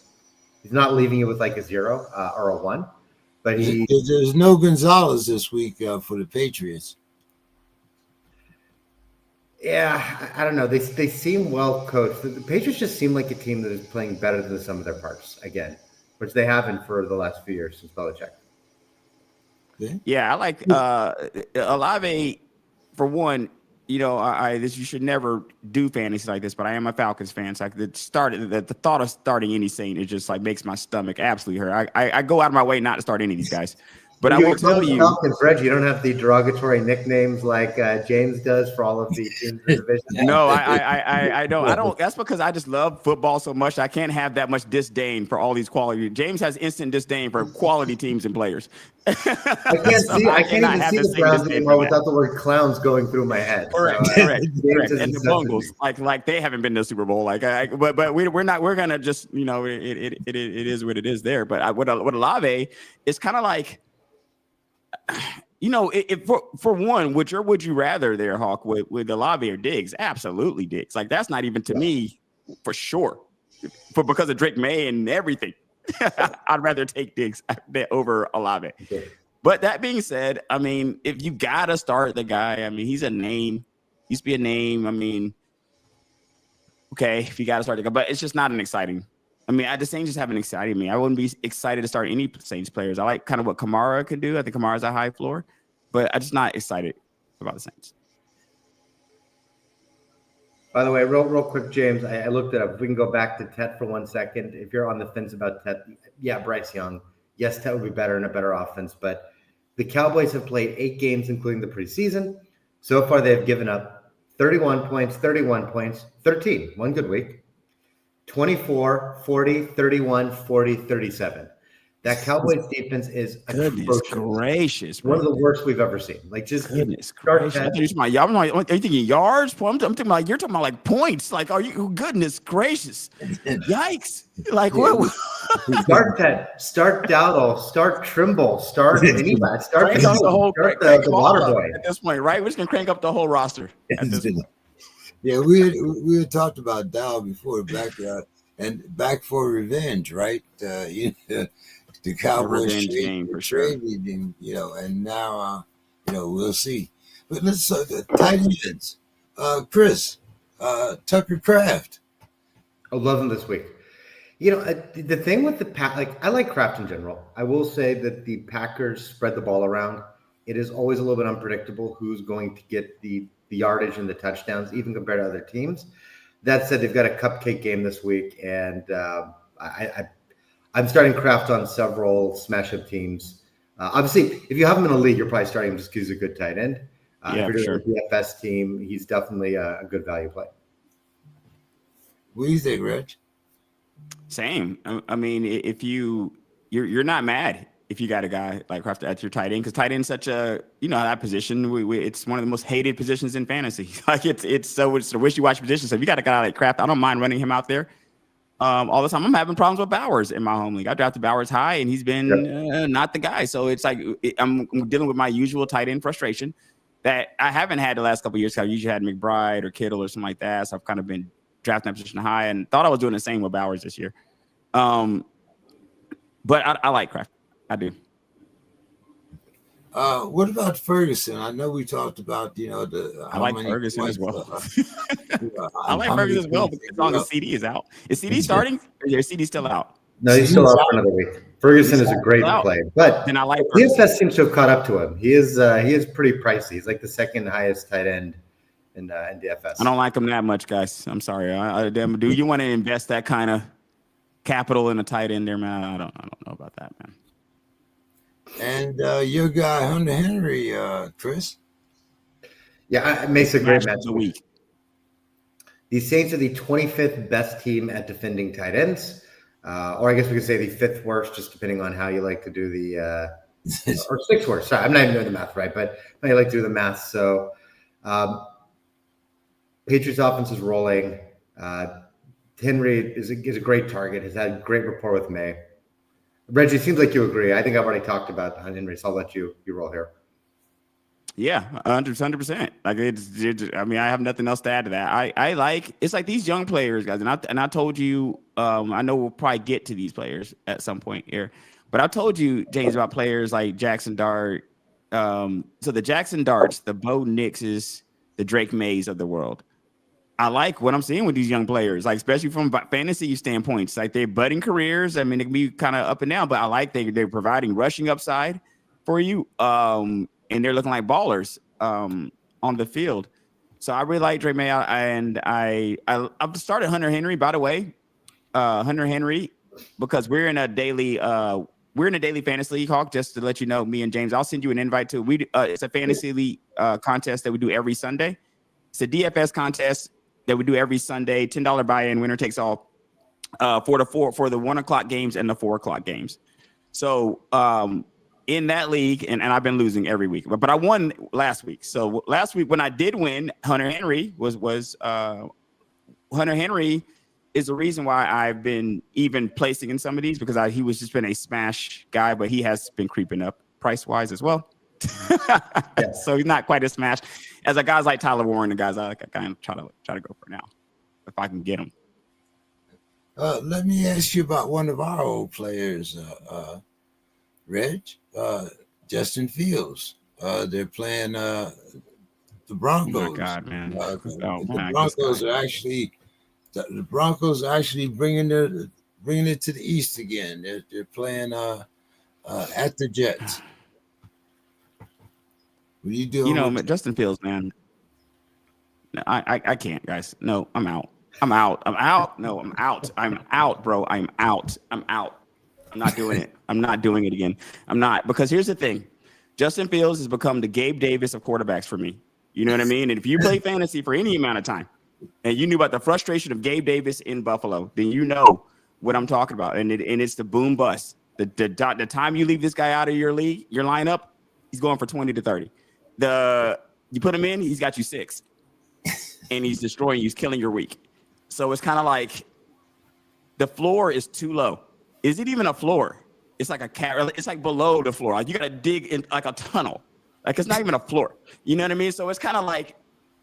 he's not leaving you with like a 0 or a 1. But
there's no Gonzalez this week for the Patriots.
Yeah, I don't know. They seem well coached. The Patriots just seem like a team that is playing better than the sum of their parts again, which they haven't for the last few years since Belichick.
Yeah, I like Olave for one. You should never do fantasy like this, but I am a Falcons fan, so the thought of starting any Saint, it just like makes my stomach absolutely hurt. I go out of my way not to start any of these guys. But I will tell you,
Falcons, Reggie, you don't have the derogatory nicknames like James does for all of the teams in the division.
No, I don't. That's because I just love football so much. I can't have that much disdain for all these quality. James has instant disdain for quality teams and players.
I can't even see the Browns anymore without the word clowns going through my head.
Correct. And the Bungles, like they haven't been to the Super Bowl. But we're not. We're gonna just it is what it is there. But what Olave is kind of like. For one, would you rather there, Hauck, with Olave or Diggs? Absolutely Diggs. Like that's not even to me for sure. Because of Drake May and everything, I'd rather take Diggs over Olave. Okay. But that being said, I mean, if you gotta start the guy, I mean, he's a name. He used to be a name. I mean, okay, if you gotta start the guy, but it's just not an exciting. I mean, the Saints just haven't excited me. I wouldn't be excited to start any Saints players. I like kind of what Kamara could do. I think Kamara's a high floor, but I'm just not excited about the Saints.
By the way, real quick, James, I looked it up. If we can go back to Tet for 1 second. If you're on the fence about Tet, yeah, Bryce Young. Yes, Tet would be better in a better offense, but the Cowboys have played 8 games, including the preseason. So far, they've given up 31 points, 31 points, 13, one good week. 24, 40, 31, 40, 37. That Cowboys defense is
goodness gracious,
one of the worst we've ever seen. Like just
goodness gracious. Are you thinking yards? I'm thinking like you're talking about like points. Like, are you goodness gracious? Yikes! Like what?
Start Ted, start Dowdle, start Trimble, start anybody, start the water boy
at this point, right? We're just gonna crank up the whole roster. At this point.
Yeah, we had talked about Dow before, back for revenge, right? the Cowboys
revenge game for sure.
traded him, and now, we'll see. But let's the tight ends. Chris, Tucker Kraft.
I love him this week. The thing with the Pack, I like Kraft in general. I will say that the Packers spread the ball around. It is always a little bit unpredictable who's going to get the yardage and the touchdowns, even compared to other teams. That said, they've got a cupcake game this week, and I'm starting Kraft on several smash-up teams. Obviously, if you have him in a league, you're probably starting him just because he's a good tight end. If you're doing a DFS team, he's definitely a good value play.
What do you think, Rich?
Same. I mean, if you're not mad if you got a guy like Kraft at your tight end, because tight end is such a that position. It's one of the most hated positions in fantasy. Like it's a wishy-washy position. So if you got a guy like Kraft, I don't mind running him out there all the time. I'm having problems with Bowers in my home league. I drafted Bowers high, and he's been not the guy. So it's like I'm dealing with my usual tight end frustration that I haven't had the last couple of years. I usually had McBride or Kittle or something like that. So I've kind of been drafting that position high, and thought I was doing the same with Bowers this year. But I like Kraft. I do.
What about Ferguson? I know we talked about,
I like Ferguson as well. I like Ferguson as well, because as long as CD is out. Is CD starting, or is CD still out?
No, he's still out for another week. Ferguson is a great play, but
then I like Ferguson.
DFS seems to have caught up to him. He is pretty pricey. He's like the second highest tight end in DFS.
I don't like him that much, guys. I'm sorry. Do you want to invest that kind of capital in a tight end there, man? I don't know about that, man.
And your guy Hunter Henry, Chris.
Yeah, it makes a great match
of the week.
The Saints are the 25th best team at defending tight ends, or I guess we could say the 5th worst, just depending on how you like to do the or 6th worst. Sorry, I'm not even doing the math right, but I like to do the math. So, Patriots offense is rolling. Henry is a great target. Has had great rapport with May. Reggie, seems like you agree. I think I've already talked about Henry, so I'll let you roll here.
Yeah, 100%. Like I mean, I have nothing else to add to that. I like, it's like these young players, guys, and I told you, I know we'll probably get to these players at some point here, but I told you, James, about players like Jackson Dart. So the Jackson Darts, the Bo Nixes, the Drake Mays of the world. I like what I'm seeing with these young players, like especially from fantasy standpoints. Like they're budding careers. I mean, it can be kind of up and down, but I like they're providing rushing upside for you. And they're looking like ballers on the field. So I really like Drake May, and I've started Hunter Henry, by the way. Hunter Henry, because we're in a daily fantasy league, Hauck, just to let you know, me and James, I'll send you an invite to it's a fantasy league contest that we do every Sunday. It's a DFS contest that we do every Sunday, $10 buy-in, winner takes all, for the 1:00 games and the 4:00 games. So in that league, and I've been losing every week, but I won last week. So last week when I did win, Hunter Henry Hunter Henry is the reason why I've been even placing in some of these, because he was just been a smash guy, but he has been creeping up price-wise as well. Yeah. So he's not quite as smashed as guys like Tyler Warren, the guys I kind of try to go for now, if I can get them.
Let me ask you about one of our old players, Reg, Justin Fields. They're playing the Broncos.
Oh my God, man!
The Broncos are actually bringing it to the East again. They're playing at the Jets. What are you doing?
Justin Fields, man. No, I can't, guys. No, I'm out. No, I'm out. I'm out, bro. I'm out. I'm not doing it. I'm not doing it again. I'm not, because here's the thing. Justin Fields has become the Gabe Davis of quarterbacks for me. You know what I mean? And if you play fantasy for any amount of time and you knew about the frustration of Gabe Davis in Buffalo, then you know what I'm talking about. And it's the boom bust. The time you leave this guy out of your league, your lineup, he's going for 20 to 30. You put him in, he's got you 6. And he's destroying you. He's killing your week. So it's kind of like the floor is too low. Is it even a floor? It's like it's like below the floor. Like you got to dig in like a tunnel. Like it's not even a floor. You know what I mean? So it's kind of like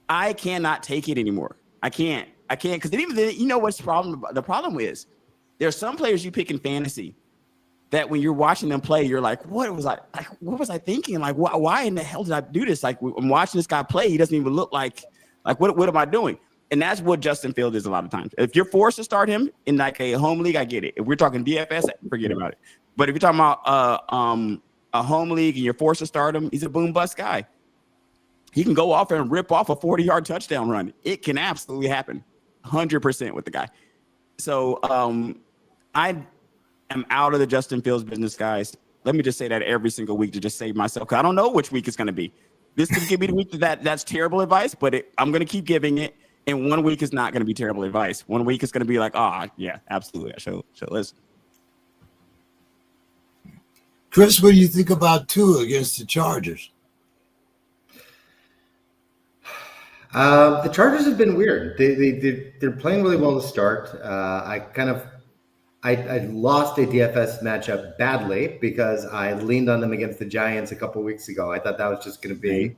I cannot take it anymore. I can't because even then, you know what's the problem? The problem is there's some players you pick in fantasy that when you're watching them play, you're like, what was I thinking? Like, why in the hell did I do this? Like, I'm watching this guy play. He doesn't even look like what am I doing? And that's what Justin Fields is a lot of times. If you're forced to start him in like a home league, I get it. If we're talking DFS, forget about it. But if you're talking about a home league and you're forced to start him, he's a boom bust guy. He can go off and rip off a 40-yard touchdown run. It can absolutely happen, 100% with the guy. So I am out of the Justin Fields business, guys. Let me just say that every single week to just save myself, because I don't know which week it's going to be. This could give me the week that's terrible advice, but I'm going to keep giving it. And 1 week is not going to be terrible advice. 1 week is going to be like, yeah, absolutely. So listen.
Chris, what do you think about Tua against the Chargers?
The Chargers have been weird. They're playing really well to start. I lost a DFS matchup badly because I leaned on them against the Giants a couple of weeks ago. I thought that was just going to be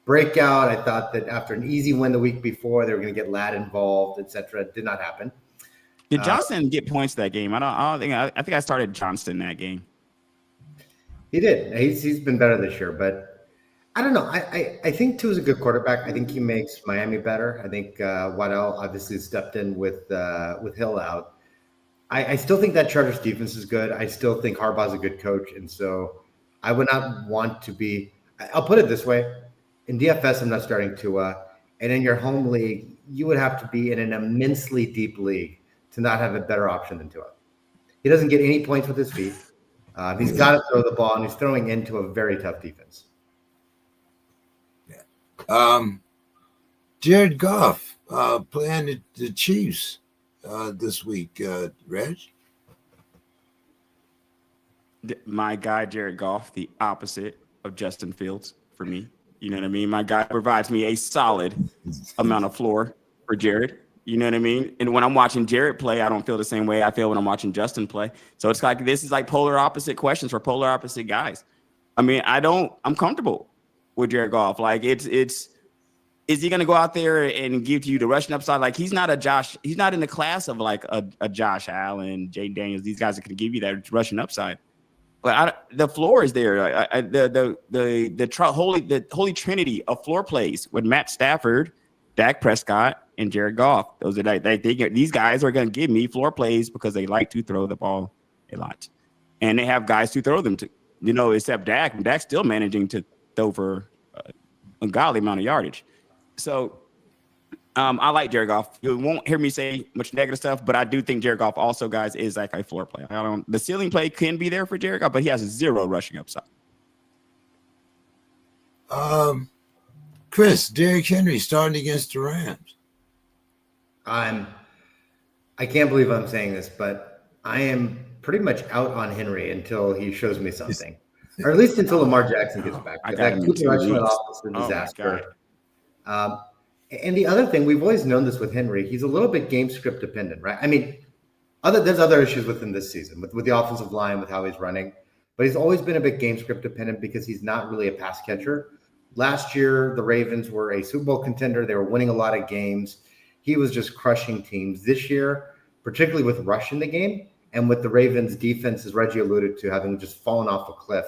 breakout. I thought that after an easy win the week before, they were going to get Ladd involved, etc. Did not happen.
Did Johnston get points that game? I think I started Johnston that game.
He did. He's been better this year, but I don't know. I think Tua's a good quarterback. I think he makes Miami better. I think Waddell obviously stepped in with Hill out. I still think that Chargers defense is good. I still think Harbaugh's a good coach, and so I would not want to be. I'll put it this way: in DFS, I'm not starting Tua, and in your home league, you would have to be in an immensely deep league to not have a better option than Tua. He doesn't get any points with his feet. He's got to throw the ball, and he's throwing into a very tough defense.
Jared Goff playing the Chiefs this week, Reg.
My guy, Jared Goff, the opposite of Justin Fields for me. You know what I mean? My guy provides me a solid amount of floor for Jared. You know what I mean? And when I'm watching Jared play, I don't feel the same way I feel when I'm watching Justin play. So it's like this is like polar opposite questions for polar opposite guys. I mean, I'm comfortable with Jared Goff. Like is he going to go out there and give you the rushing upside? Like he's not in the class of like a Josh Allen, Jay Daniels, these guys that can give you that rushing upside. But the floor is there. The holy trinity of floor plays with Matt Stafford, Dak Prescott, and Jared Goff. Those are these guys are going to give me floor plays because they like to throw the ball a lot, and they have guys to throw them to. You know, except Dak. And Dak's still managing to throw for ungodly amount of yardage. So I like Jared Goff. You won't hear me say much negative stuff, but I do think Jared Goff also, guys, is like a floor play. The ceiling play can be there for Jared Goff, but he has zero rushing upside.
Chris, Derrick Henry starting against the Rams.
I can't believe I'm saying this, but I am pretty much out on Henry until he shows me something, or at least until Lamar Jackson gets back. That Cooper Rush went off was a disaster. And the other thing, we've always known this with Henry, he's a little bit game script dependent, right? I mean, there's other issues with him this season, with the offensive line, with how he's running, but he's always been a bit game script dependent because he's not really a pass catcher. Last year, the Ravens were a Super Bowl contender. They were winning a lot of games. He was just crushing teams. This year, particularly with Rush in the game and with the Ravens defense, as Reggie alluded to, having just fallen off a cliff,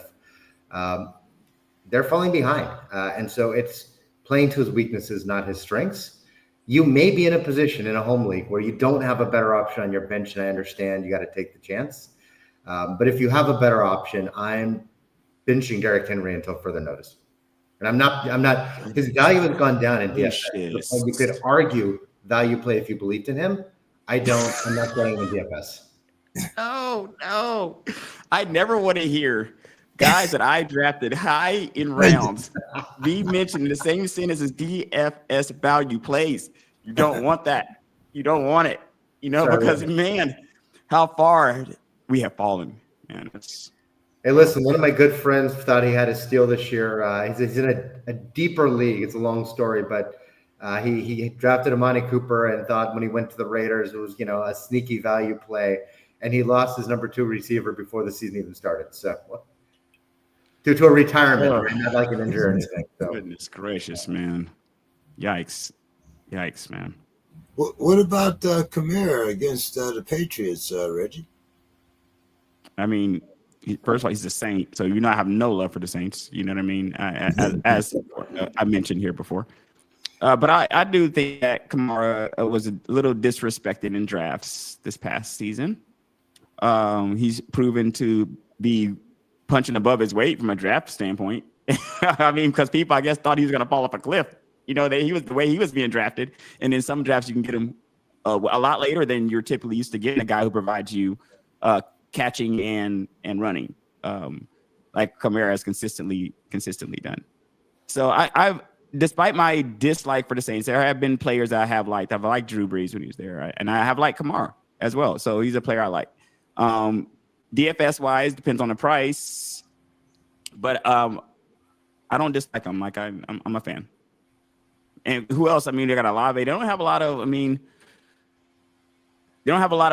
they're falling behind. And so it's playing to his weaknesses, not his strengths. You may be in a position in a home league where you don't have a better option on your bench, and I understand you got to take the chance. But if you have a better option, I'm benching Derrick Henry until further notice. And I'm not. His value has gone down in DFS. You could argue value play if you believed in him. I'm not going in DFS.
Oh no! I never want to hear guys that I drafted high in rounds be mentioned in the same sentence as DFS value plays. You don't want that. You don't want it. You know, because man, how far we have fallen. Man,
hey, listen, one of my good friends thought he had a steal this year. He's in a deeper league. It's a long story, but he drafted Amani Cooper and thought when he went to the Raiders, it was, a sneaky value play. And he lost his number 2 receiver before the season even started. So due to a retirement, right? Not like an injury or anything. So.
Goodness gracious, man. Yikes, man.
What about Kamara against the Patriots, Reggie?
I mean, First of all, he's a Saint, so I have no love for the Saints. You know what I mean? As I mentioned here before. But I do think that Kamara was a little disrespected in drafts this past season. He's proven to be punching above his weight from a draft standpoint. I mean, because people, I guess, thought he was going to fall off a cliff. He was the way he was being drafted. And in some drafts, you can get him a lot later than you're typically used to getting a guy who provides you catching and running, like Kamara has consistently done. So I've, despite my dislike for the Saints, there have been players that I have liked. I've liked Drew Brees when he was there, right? And I have liked Kamara as well. So he's a player I like. DFS wise, depends on the price, but I don't dislike him. Like I'm a fan. And who else? I mean, they got Olave. They don't have a lot of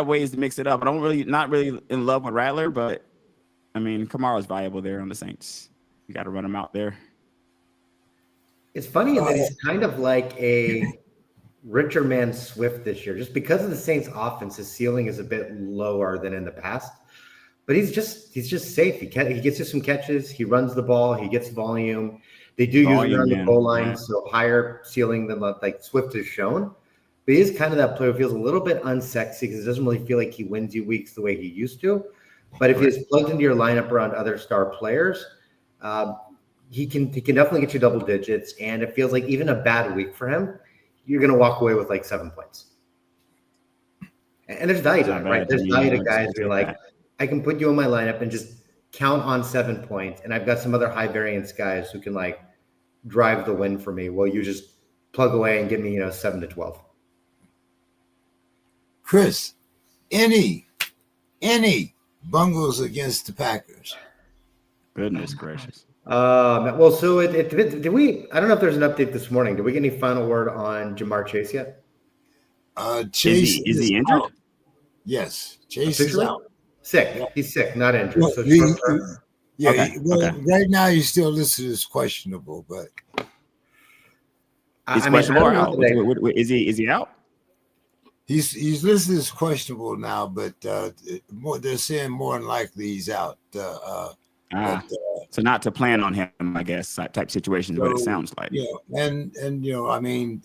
ways to mix it up. Not really in love with Rattler, but I mean, Kamara's viable there on the Saints. You got to run him out there.
It's funny that he's kind of like a richer man Swift this year, just because of the Saints' offense. His ceiling is a bit lower than in the past, but he's just safe. He gets you some catches. He runs the ball. He gets volume. They do usually run the goal line, so higher ceiling than like Swift has shown. But he is kind of that player who feels a little bit unsexy because it doesn't really feel like he wins you weeks the way he used to. But if he's plugged into your lineup around other star players, he can definitely get you double digits. And it feels like even a bad week for him, you're going to walk away with like 7 points. And there's value to that, right? There's value to guys who are like, I can put you in my lineup and just count on 7 points. And I've got some other high variance guys who can like drive the win for me while you just plug away and give me, 7 to 12.
Chris, any bungles against the Packers?
Goodness gracious.
Well, so did we? I don't know if there's an update this morning. Did we get any final word on Jamar Chase yet?
Chase
is he injured?
Out. Yes, Chase is out.
Sick. Yeah. He's sick, not injured.
Well,
so
right now he's still listed as questionable, but
he's questionable or out? Is he out?
He's listed as questionable now, but they're saying more than likely he's out.
So not to plan on him, I guess, type situation is what it sounds like.
Yeah, and I mean,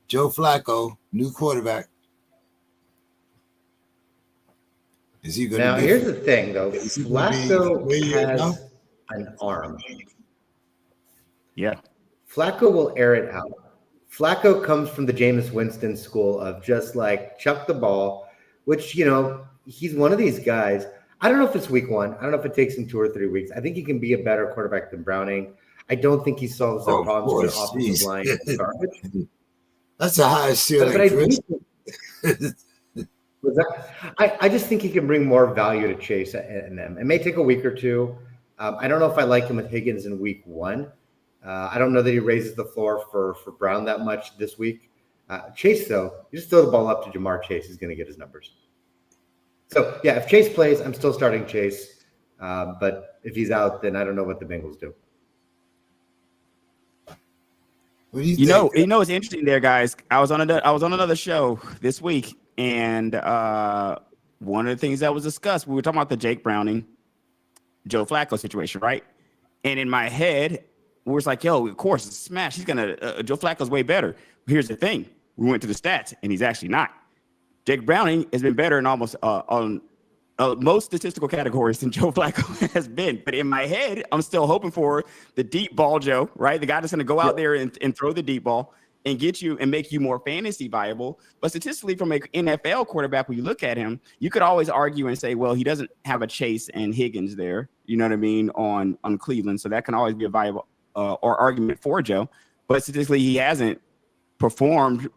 Joe Flacco, new quarterback. Is he going to?
Now, here's the thing, though. Flacco has an arm.
Yeah.
Flacco will air it out. Flacco comes from the Jameis Winston school of just like chuck the ball, which, he's one of these guys. I don't know if it's week 1. I don't know if it takes him 2 or 3 weeks. I think he can be a better quarterback than Browning. I don't think he solves their problems with the offensive line.
That's a high ceiling.
I just think he can bring more value to Chase and them. It may take a week or two. I don't know if I like him with Higgins in week 1. I don't know that he raises the floor for Brown that much this week. Chase, though, you just throw the ball up to Jamar Chase, he's going to get his numbers. So, yeah, if Chase plays, I'm still starting Chase. But if he's out, then I don't know what the Bengals do.
You know, it's interesting there, guys. I was on another show this week, and one of the things that was discussed, we were talking about the Jake Browning, Joe Flacco situation, right? And in my head, we was like, yo, of course, it's a smash. He's Joe Flacco's way better. Here's the thing. We went to the stats, and he's actually not. Jake Browning has been better in almost on most statistical categories than Joe Flacco has been. But in my head, I'm still hoping for the deep ball Joe, right? The guy that's going to go out there and throw the deep ball and get you and make you more fantasy viable. But statistically, from an NFL quarterback, when you look at him, you could always argue and say, well, he doesn't have a Chase and Higgins there, you know what I mean, on Cleveland. So that can always be a viable or argument for Joe. But statistically, he hasn't performed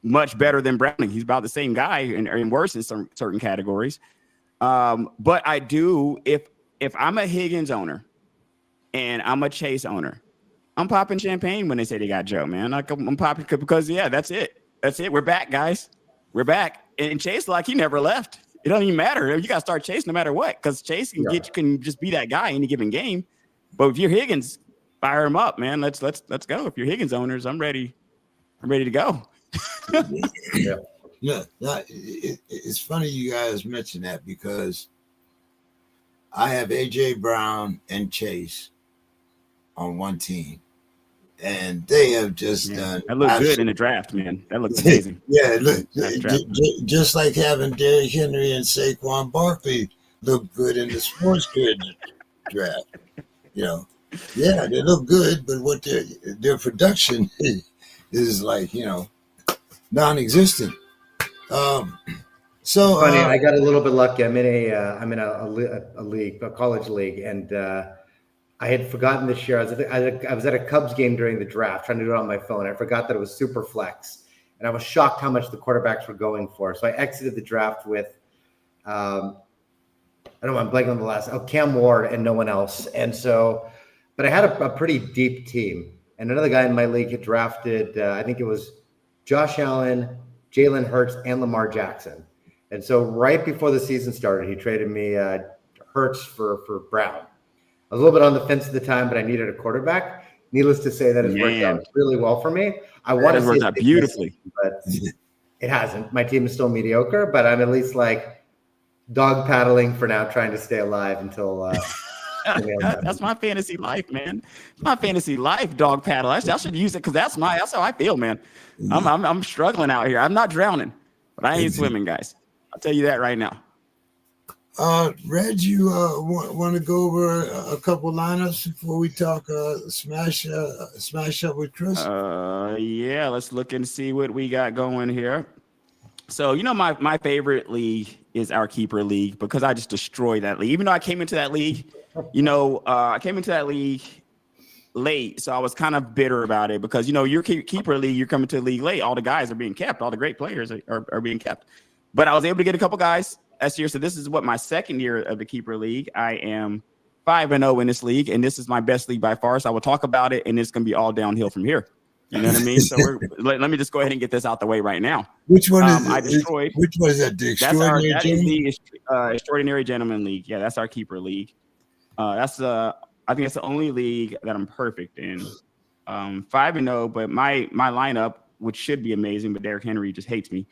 much better than Browning. He's about the same guy and worse in some certain categories. But I do, if I'm a Higgins owner and I'm a Chase owner, I'm popping champagne when they say they got Joe, man. Like I'm popping because that's it. That's it. We're back, guys. We're back. And Chase, like, he never left. It doesn't even matter. You got to start Chase no matter what, because Chase can just be that guy in any given game. But if you're Higgins, fire him up, man. Let's go. If you're Higgins owners, I'm ready. I'm ready to go.
It's funny you guys mention that because I have AJ Brown and Chase on one team, and they have just done.
That looked good in the draft, man. That looked amazing.
Yeah, look,
Nice draft.
just like having Derrick Henry and Saquon Barkley look good in the SPORTSKRIB draft. Yeah, they look good, but what their production is like, non-existent. So
Funny, I got a little bit lucky. I'm in a league, a college league, and I had forgotten this year. I was at a Cubs game during the draft, trying to do it on my phone. I forgot that it was super flex, and I was shocked how much the quarterbacks were going for. So I exited the draft with, I don't know, I'm blanking on the last. Cam Ward and no one else. And so, but I had a pretty deep team, and another guy in my league had drafted. I think it was Josh Allen, Jalen Hurts, and Lamar Jackson. And so right before the season started, he traded me Hurts for Brown. I was a little bit on the fence at the time, but I needed a quarterback. Needless to say, that has worked out really well for me. I want to
work out beautifully,
but it hasn't. My team is still mediocre, but I'm at least like dog paddling for now, trying to stay alive until.
That's my fantasy life, man. My fantasy life, dog paddle. I should use it because that's how I feel, man. I'm struggling out here. I'm not drowning, but I ain't swimming, guys. I'll tell you that right now.
Reg, you want to go over a couple lineups before we talk smash up with Chris?
Yeah, let's look and see what we got going here. So, my favorite league is our keeper league because I just destroyed that league. Even though I came into that league, I came into that league late, so I was kind of bitter about it because, your keeper league, you're coming to the league late. All the guys are being kept. All the great players are being kept. But I was able to get a couple guys this year. So this is my second year of the keeper league. I am 5-0 in this league, and this is my best league by far. So I will talk about it, and it's going to be all downhill from here. You know what I mean? So let me just go ahead and get this out the way right now.
Which one is
I destroyed?
Which one is that? The Extraordinary Gentleman?
Is the Extraordinary Gentleman League. Yeah, that's our keeper league. I think it's the only league that I'm perfect in. 5-0, but my lineup, which should be amazing, but Derrick Henry just hates me.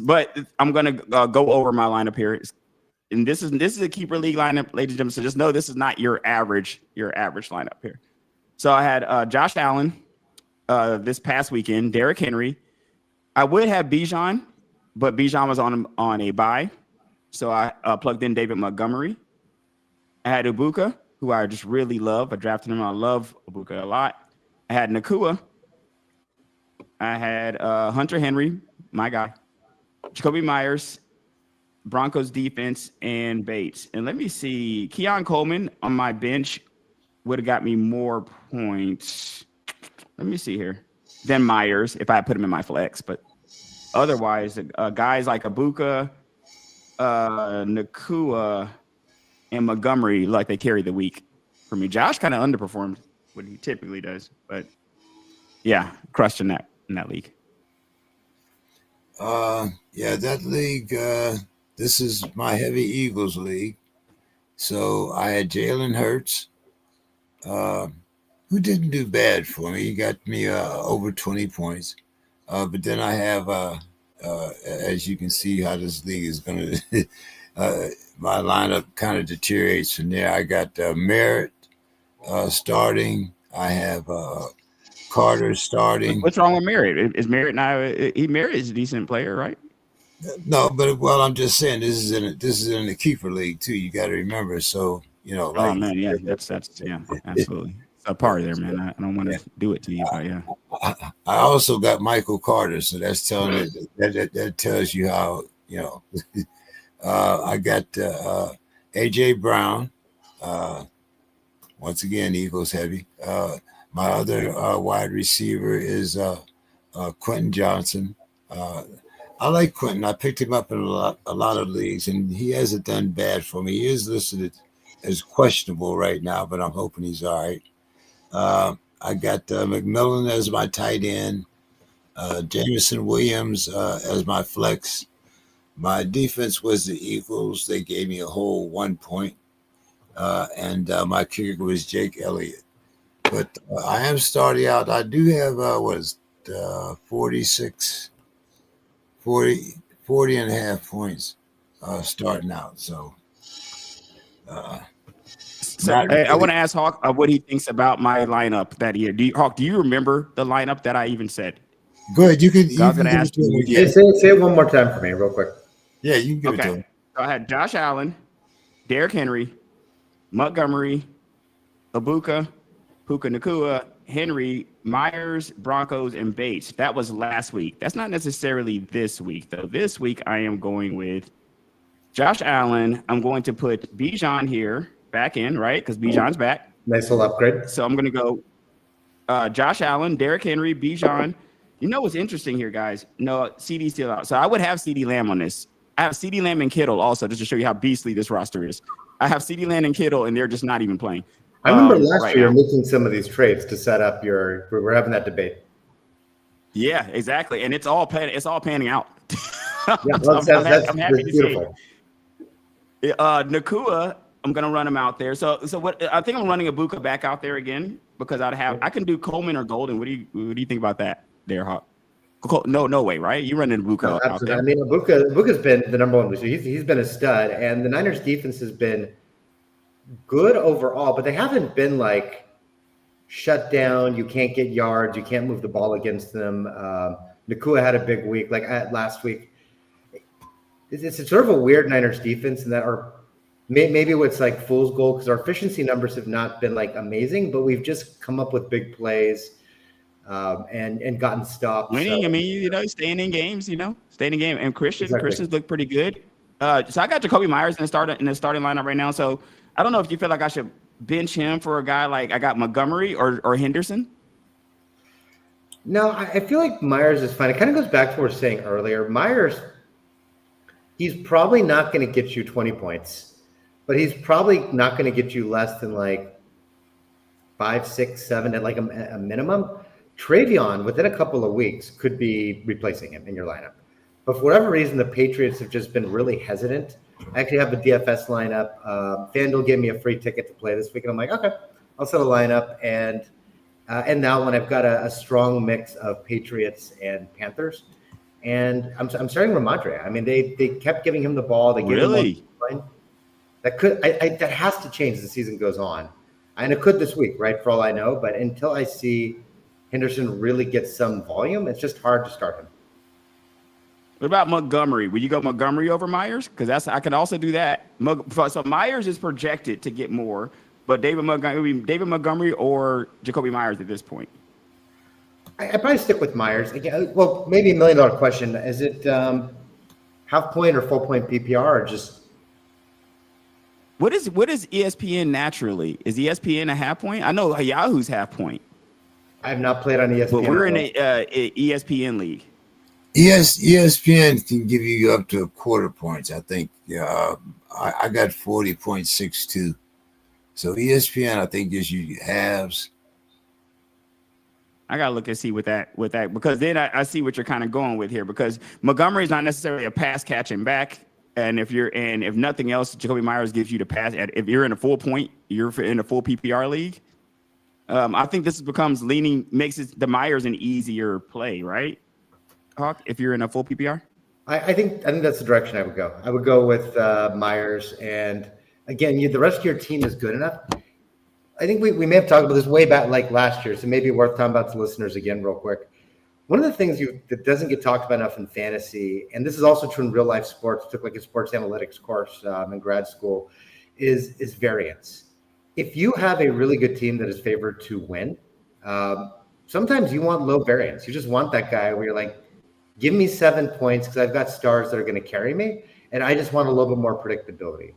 But I'm gonna go over my lineup here, and this is a keeper league lineup, ladies and gentlemen. So just know this is not your average lineup here. So I had Josh Allen this past weekend, Derrick Henry. I would have Bijan, but Bijan was on a bye, so I plugged in David Montgomery. I had Ibuka, who I just really love. I drafted him. I love Ibuka a lot. I had Nakua. I had Hunter Henry, my guy. Jacoby Myers, Broncos defense, and Bates. And let me see. Keon Coleman on my bench would have got me more points. Let me see here. Than Myers if I put him in my flex. But otherwise, guys like Ibuka, Nakua, and Montgomery, like they carry the week for me. Josh kind of underperformed what he typically does. But, yeah, crushed in that league.
Yeah, that league, this is my heavy Eagles league. So I had Jalen Hurts, who didn't do bad for me. He got me over 20 points. But then I have, as you can see how this league is going to, my lineup kind of deteriorates from there. I got Merritt starting. I have Carter starting.
What's wrong with Merritt? Is Merritt now? Merritt is a decent player, right?
No, but I'm just saying this is in the keeper league too. You got to remember. So
oh man, yeah, that's yeah, absolutely. It's a part there, man. I don't want to do it to you, but yeah.
I also got Michael Carter, so that's telling that tells you how I got AJ Brown. Once again, Eagles heavy. My other wide receiver is Quentin Johnson. I like Quentin. I picked him up in a lot of leagues, and he hasn't done bad for me. He is listed as questionable right now, but I'm hoping he's all right. I got McMillan as my tight end, Jameson Williams as my flex. My defense was the Eagles. They gave me a whole 1 point, and my kicker was Jake Elliott. But I am starting out. I do have 40 and a half points starting out. So
So I want to ask Hauck what he thinks about my lineup that year. Hauck, do you remember the lineup that I even said?
Go ahead. You can.
I was going to ask you.
Say it one more time for me, real quick.
Yeah, you can give it to
Okay.
him.
So I had Josh Allen, Derrick Henry, Montgomery, Ibuka, Puka Nacua, Henry, Myers, Broncos, and Bates. That was last week. That's not necessarily this week, though. This week, I am going with Josh Allen. I'm going to put Bijan here back in, right? Because Bijan's back.
Nice little upgrade.
So I'm going to go Josh Allen, Derrick Henry, Bijan. You know what's interesting here, guys? No, CD's still out. So I would have CD Lamb on this. I have CD Lamb and Kittle also, just to show you how beastly this roster is. I have CD Lamb and Kittle, and they're just not even playing.
I remember last
right
year you're
now.
making some of these trades to set up we're having that debate.
Yeah, exactly. And it's all panning out.
Yeah, well,
I'm happy to
beautiful.
see it. Nacua, I'm gonna run him out there. So what I think I'm running Ibuka back out there again because I can do Coleman or Golden. What do you think about that there, Hauck? No way, right? You running Ibuka out there.
I mean, Ibuka's been the number one receiver. He's been a stud, and the Niners defense has been good overall, but they haven't been like shut down. You can't get yards. You can't move the ball against them. Nacua had a big week, like last week. It's sort of a weird Niners defense, and maybe it's like fool's gold because our efficiency numbers have not been like amazing, but we've just come up with big plays and gotten stopped.
Winning,
so.
I mean, staying in games, staying in game. And
Exactly.
Christians look pretty good. So I got Jacoby Myers in the starting lineup right now. So I don't know if you feel like I should bench him for a guy like I got Montgomery or Henderson.
No, I feel like Myers is fine. It kind of goes back to what we were saying earlier. Myers, he's probably not going to get you 20 points, but he's probably not going to get you less than like 5, 6, 7 at like a minimum. Travion, within a couple of weeks, could be replacing him in your lineup. But for whatever reason, the Patriots have just been really hesitant. I actually have a DFS lineup. FanDuel gave me a free ticket to play this week, and I'm like, okay, I'll set a lineup. And now when I've got a strong mix of Patriots and Panthers, and I'm starting Ramondre. I mean, they kept giving him the ball. They gave him that has to change as the season goes on, and it could this week, right? For all I know, but until I see Henderson really gets some volume, it's just hard to start him.
What about Montgomery? Will you go Montgomery over Myers? Because I can also do that. So Myers is projected to get more, but David Montgomery or Jacoby Myers at this point?
I probably stick with Myers. Again, well, maybe $1 million question. Is it half point or full point PPR or just?
What is ESPN naturally? Is ESPN a half point? I know Yahoo's half point.
I have not played on ESPN.
But we're in a ESPN league.
ESPN can give you up to a quarter points. I think I got 40.62. So ESPN, I think, gives you halves.
I gotta look and see with that because then I see what you're kind of going with here because Montgomery is not necessarily a pass catching back, and if nothing else, Jacoby Myers gives you the pass. If you're in a full point, you're in a full PPR league. I think this makes the Myers an easier play, right? Hauck, if you're in a full PPR?
I think that's the direction I would go. I would go with Myers, and again, the rest of your team is good enough. I think we may have talked about this way back like last year, so maybe worth talking about to listeners again real quick. One of the things that doesn't get talked about enough in fantasy, and this is also true in real life sports, took like a sports analytics course in grad school, is variance. If you have a really good team that is favored to win, sometimes you want low variance. You just want that guy where you're like, give me 7 points because I've got stars that are going to carry me, and I just want a little bit more predictability.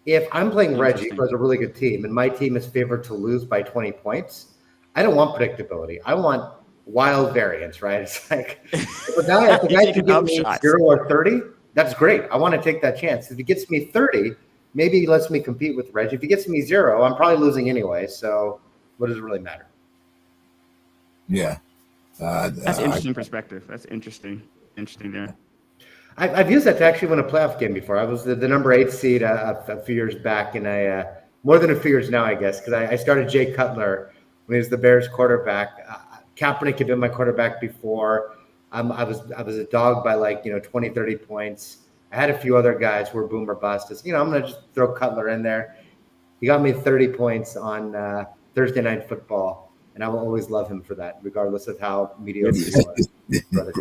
If I'm playing Reggie, who has a really good team, and my team is favored to lose by 20 points, I don't want predictability. I want wild variance, right? It's like if a guy can give me 0 or 30, that's great. I want to take that chance. If he gets me 30, maybe he lets me compete with Reggie. If he gets me 0, I'm probably losing anyway. So what does it really matter?
Yeah.
That's interesting perspective. That's interesting there.
I've used that to actually win a playoff game before. I was the number 8 seed a few years back, and I more than a few years now, I guess, because I started Jay Cutler when he was the Bears quarterback. Kaepernick had been my quarterback before. I was a dog by 20, 30 points. I had a few other guys who were boom or bust. I'm going to just throw Cutler in there. He got me 30 points on Thursday Night Football, and I will always love him for that, regardless of how mediocre he was. Brother.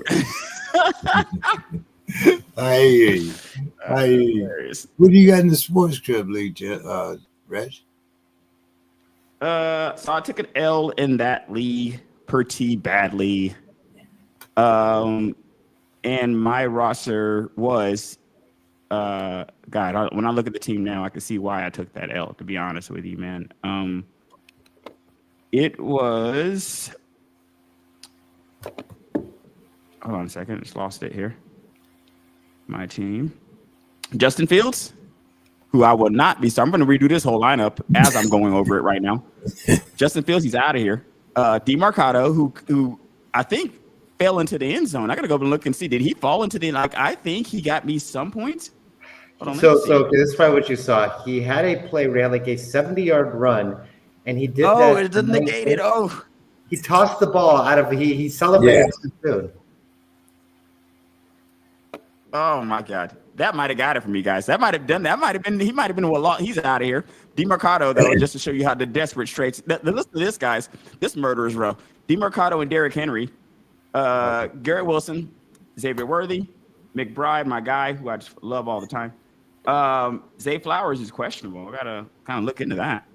I hear you. I hear you. What do you got in the Sports Crib League, Reg?
So I took an L in that league pretty badly. And my roster was, when I look at the team now, I can see why I took that L, to be honest with you, man. It was, hold on a second, just lost it here. My team, Justin Fields, who I will not be. So I'm going to redo this whole lineup as I'm going over it right now. Justin Fields, he's out of here. DeMarcado, who I think fell into the end zone. I got to go and look and see. Did he fall into the, I think he got me some points.
So okay, this is probably what you saw. He had a play where he had like a 70-yard run, and he did that.
Oh, it didn't negate it. Oh.
He tossed the ball out of, he celebrated too soon.
Oh my God, that might have got it for me, guys. He might have been he's out of here. DeMarcado, though, just to show you how the desperate straits. Listen to this, guys. This murderer's row. DeMarcado and Derrick Henry, Garrett Wilson, Xavier Worthy, McBride, my guy, who I just love all the time. Zay Flowers is questionable. I gotta kind of look into that.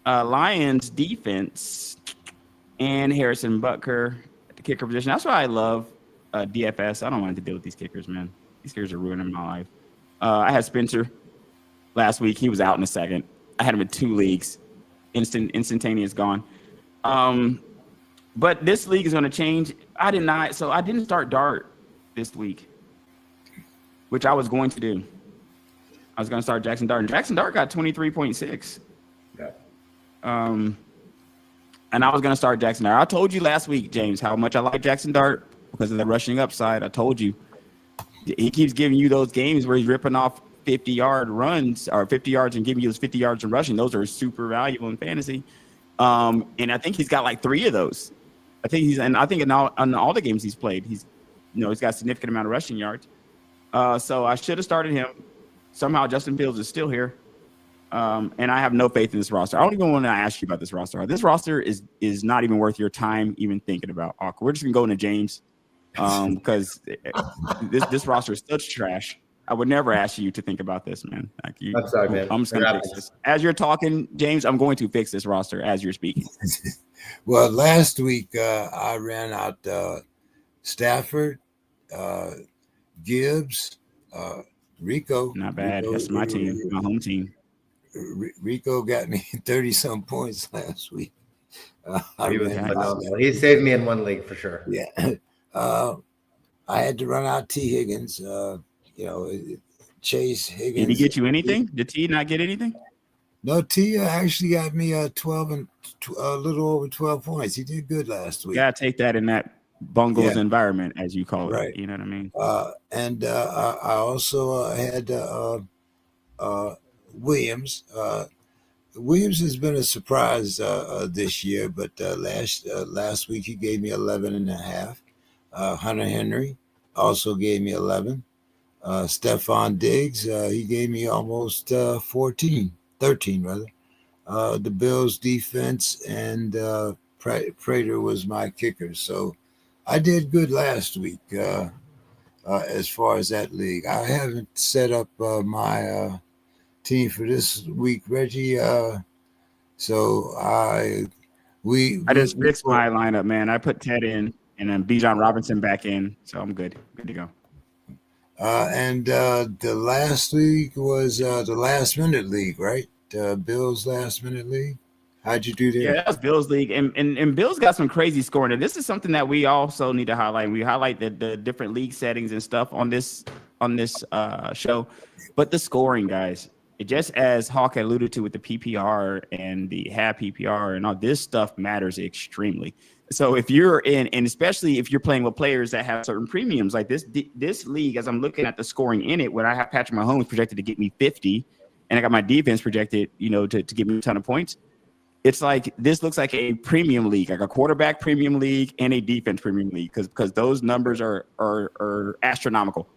Lions defense and Harrison Butker at the kicker position. That's why I love DFS. I don't want to deal with these kickers, man. These kickers are ruining my life. I had Spencer last week. He was out in a second. I had him in 2 leagues. Instantaneous gone. But this league is going to change. I didn't start Dart this week, which I was going to do. I was going to start Jackson Dart. And Jackson Dart got 23.6.
Yeah.
And I was going to start Jackson Dart. I told you last week, James, how much I like Jackson Dart because of the rushing upside. I told you. He keeps giving you those games where he's ripping off 50-yard runs or 50 yards and giving you those 50 yards in rushing. Those are super valuable in fantasy. And I think he's got like 3 of those. I think in all the games he's played, he's got a significant amount of rushing yards. So I should have started him. Somehow Justin Fields is still here. And I have no faith in this roster. I don't even want to ask you about this roster. This roster is not even worth your time even thinking about. We're just going to go into James because this roster is such trash. I would never ask you to think about this, man.
I'm sorry, man.
I'm just going to fix this. As you're talking, James, I'm going to fix this roster as you're speaking.
Well, last week I ran out Stafford, Gibbs, Rico.
Not bad. That's my team, my home team.
Rico got me 30-some points last week.
He was phenomenal. He saved me in 1 league for sure.
Yeah. I had to run out T. Higgins. Chase Higgins.
Did he get you anything? Did T not get anything?
No, T actually got me 12 and a little over 12 points. He did good last week.
You gotta take that in that bungles environment, as you call it.
Right.
You know what I mean?
And I also had Williams. Williams has been a surprise this year, but last week he gave me 11 and a half. Hunter Henry also gave me 11. Stephon Diggs, he gave me almost 13 rather. The Bills defense and Prater was my kicker. So I did good last week as far as that league. I haven't set up my team for this week, Reggie. So I
just fixed my lineup, man. I put Ted in and then Bijan Robinson back in. So I'm good. Good to go.
And the last league was the last minute league, right? Bills last minute league. How'd you do there?
Yeah, that was Bills league, and Bills got some crazy scoring. And this is something that we also need to highlight. We highlight the different league settings and stuff on this show, but the scoring, guys. Just as Hauck alluded to with the PPR and the half PPR and all this stuff matters extremely. So if you're in, and especially if you're playing with players that have certain premiums like this league, as I'm looking at the scoring in it, when I have Patrick Mahomes projected to get me 50, and I got my defense projected, to give me a ton of points. It's like this looks like a premium league, like a quarterback premium league and a defense premium league, because those numbers are astronomical.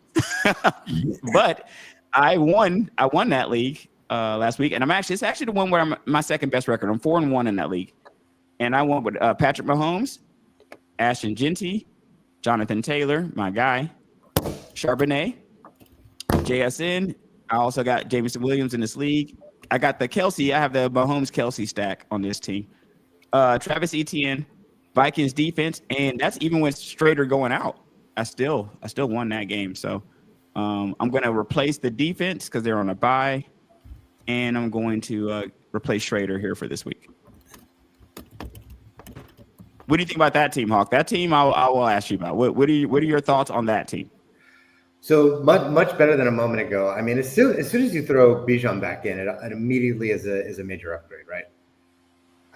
But I won that league last week, and it's actually the one where I'm my second best record. I'm 4-1 in that league, and I won with Patrick Mahomes, Ashton Genty, Jonathan Taylor, my guy, Charbonnet, JSN. I also got Jameson Williams in this league. I got the Kelsey. I have the Mahomes Kelsey stack on this team. Travis Etienne, Vikings defense, and that's even with Strader going out. I still won that game. So I'm going to replace the defense because they're on a bye, and I'm going to replace Strader here for this week. What do you think about that team, Hauck? That team, I will ask you about. What are your thoughts on that team?
So much better than a moment ago. I mean, as soon as you throw Bijan back in, it immediately is a major upgrade, right?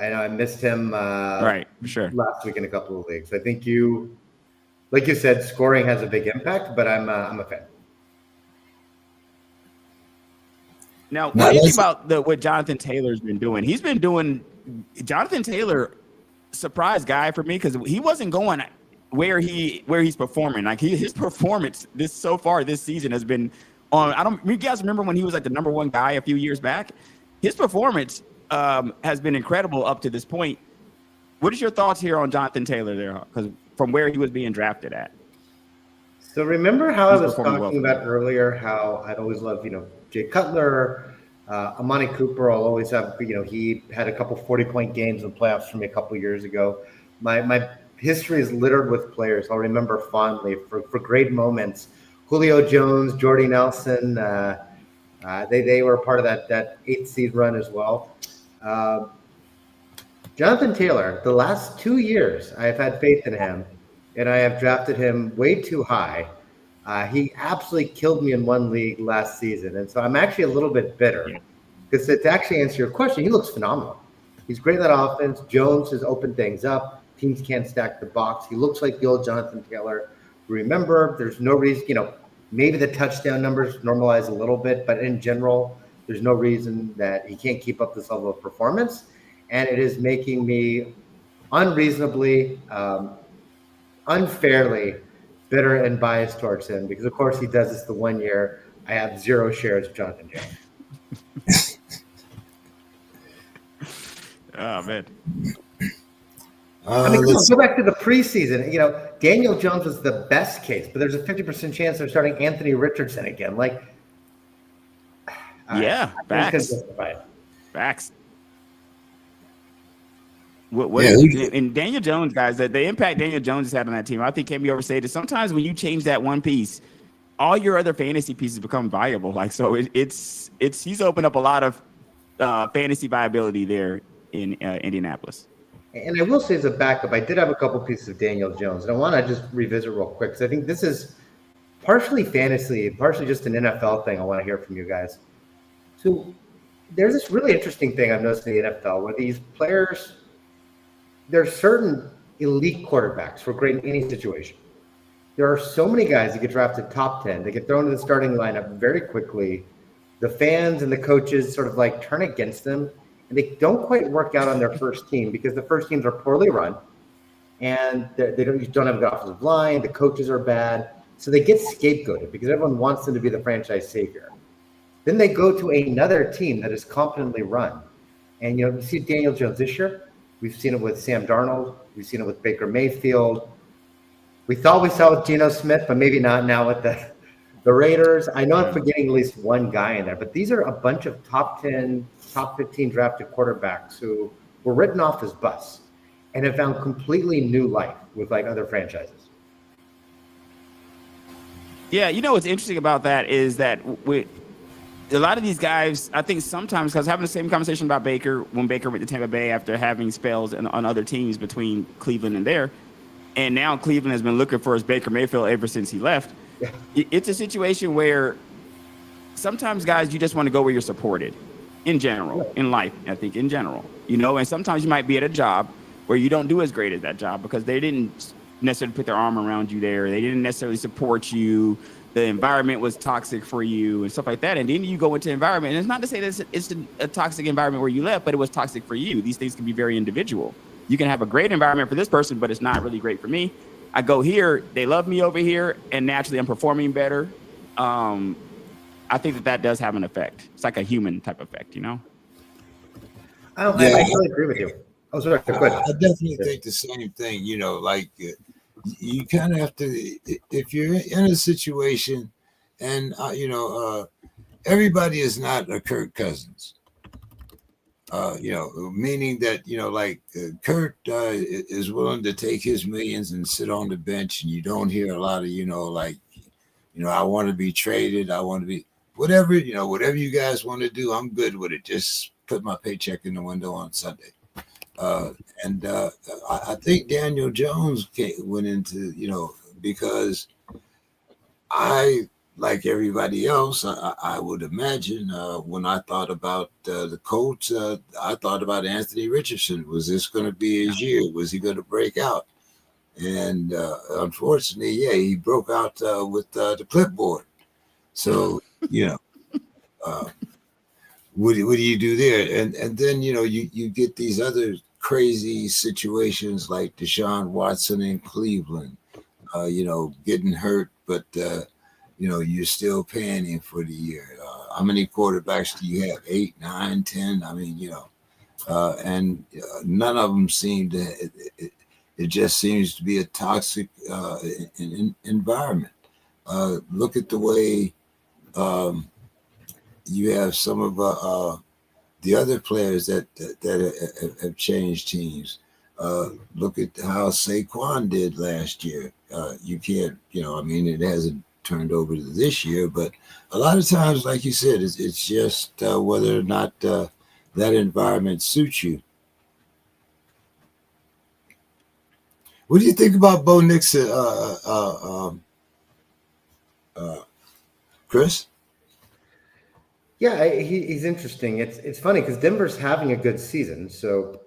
I know I missed him
right, for sure,
last week in a couple of leagues. I think like you said, scoring has a big impact, but I'm a fan.
Now, what do you think about what Jonathan Taylor's been doing? He's been doing Jonathan Taylor, surprise guy for me because he wasn't going where he's performing. Like his performance so far this season has been on. You guys remember when he was like the number one guy a few years back? His performance has been incredible up to this point. What is your thoughts here on Jonathan Taylor there? Because from where he was being drafted at.
So remember how I was talking about earlier, how I'd always love, Jay Cutler, Amani Cooper. I'll always have, he had a couple 40-point games in the playoffs for me a couple years ago. My history is littered with players I'll remember fondly for great moments. Julio Jones, Jordy Nelson, they were a part of that 8th seed run as well. Jonathan Taylor, the last 2 years, I have had faith in him, and I have drafted him way too high. He absolutely killed me in one league last season, and so I'm actually a little bit bitter. Because to actually answer your question, he looks phenomenal. He's great in that offense. Jones has opened things up. Teams can't stack the box. He looks like the old Jonathan Taylor. Remember, there's no reason, maybe the touchdown numbers normalize a little bit, but in general, there's no reason that he can't keep up this level of performance. And it is making me unreasonably, unfairly bitter and biased towards him because, of course, he does this the 1 year. I have 0 shares of Jonathan Jones.
Oh, man.
Go back to the preseason. Daniel Jones was the best case, but there's a 50% chance they're starting Anthony Richardson again.
Facts. And Daniel Jones, guys, the impact Daniel Jones has had on that team, I think can be overstated. Sometimes when you change that one piece, all your other fantasy pieces become viable. He's opened up a lot of fantasy viability there in Indianapolis.
And I will say as a backup, I did have a couple pieces of Daniel Jones, and I want to just revisit real quick because I think this is partially fantasy, partially just an NFL thing I want to hear from you guys. So there's this really interesting thing I've noticed in the NFL where these players, there are certain elite quarterbacks who are great in any situation. There are so many guys that get drafted top 10, they get thrown into the starting lineup very quickly. The fans and the coaches sort of turn against them. And they don't quite work out on their first team because the first teams are poorly run and they don't have a good offensive line. The coaches are bad. So they get scapegoated because everyone wants them to be the franchise savior. Then they go to another team that is competently run. And, you see Daniel Jones this year. We've seen it with Sam Darnold. We've seen it with Baker Mayfield. We thought we saw it with Geno Smith, but maybe not now with the Raiders. I know I'm forgetting at least one guy in there, but these are a bunch of top 10, top 15 drafted quarterbacks who were written off as busts and have found completely new life with other franchises.
Yeah, what's interesting about that is that a lot of these guys, I think sometimes, because having the same conversation about Baker when Baker went to Tampa Bay after having spells on other teams between Cleveland and there, and now Cleveland has been looking for his Baker Mayfield ever since he left. Yeah. It's a situation where sometimes, guys, you just want to go where you're supported in general, in life, I think, in general. And sometimes you might be at a job where you don't do as great at that job because they didn't necessarily put their arm around you there. They didn't necessarily support you. The environment was toxic for you and stuff like that. And then you go into environment, and it's not to say that it's a toxic environment where you left, but it was toxic for you. These things can be very individual. You can have a great environment for this person, but it's not really great for me. I go here, they love me over here, and naturally I'm performing better. I think that does have an effect. It's like a human type effect, you know?
I totally agree with you. Oh, sorry. Go ahead.
I definitely think the same thing. You know, like you kind of have to, if you're in a situation, and everybody is not a Kirk Cousins. Meaning that like Kurt is willing to take his millions and sit on the bench, and you don't hear a lot of I want to be traded, I want to be whatever you guys want to do. I'm good with it. Just put my paycheck in the window on Sunday. I think Daniel Jones went into because I. Like everybody else, I would imagine when I thought about the Colts, I thought about Anthony Richardson. Was this going to be his year? Was he going to break out? And unfortunately, he broke out with the clipboard. So, what do you do there? And then, you get these other crazy situations like Deshaun Watson in Cleveland, getting hurt, but you're still paying him for the year. How many quarterbacks do you have? 8, 9, 10? I mean, and none of them seem to. It just seems to be a toxic environment. Look at the way you have some of the other players that have changed teams. Look at how Saquon did last year. You can't, it hasn't turned over to this year, but a lot of times, like you said, it's just whether or not that environment suits you. What do you think about Bo Nix, Chris?
Yeah, he's interesting. It's funny because Denver's having a good season, so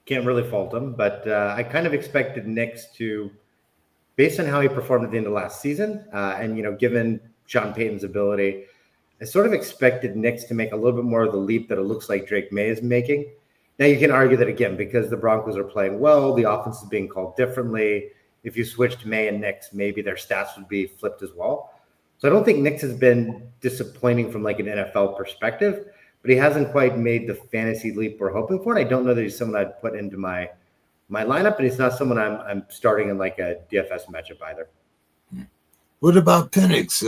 can't really fault him. But I kind of expected Nix to, based on how he performed at the end of last season, and given Sean Payton's ability, I sort of expected Nix to make a little bit more of the leap that it looks like Drake May is making. Now you can argue that again because the Broncos are playing well, the offense is being called differently. If you switched May and Nix, maybe their stats would be flipped as well. So I don't think Nix has been disappointing from like an NFL perspective, but he hasn't quite made the fantasy leap we're hoping for. And I don't know that he's someone I'd put into my lineup, and he's not someone I'm starting in like a DFS matchup either.
What about Penix,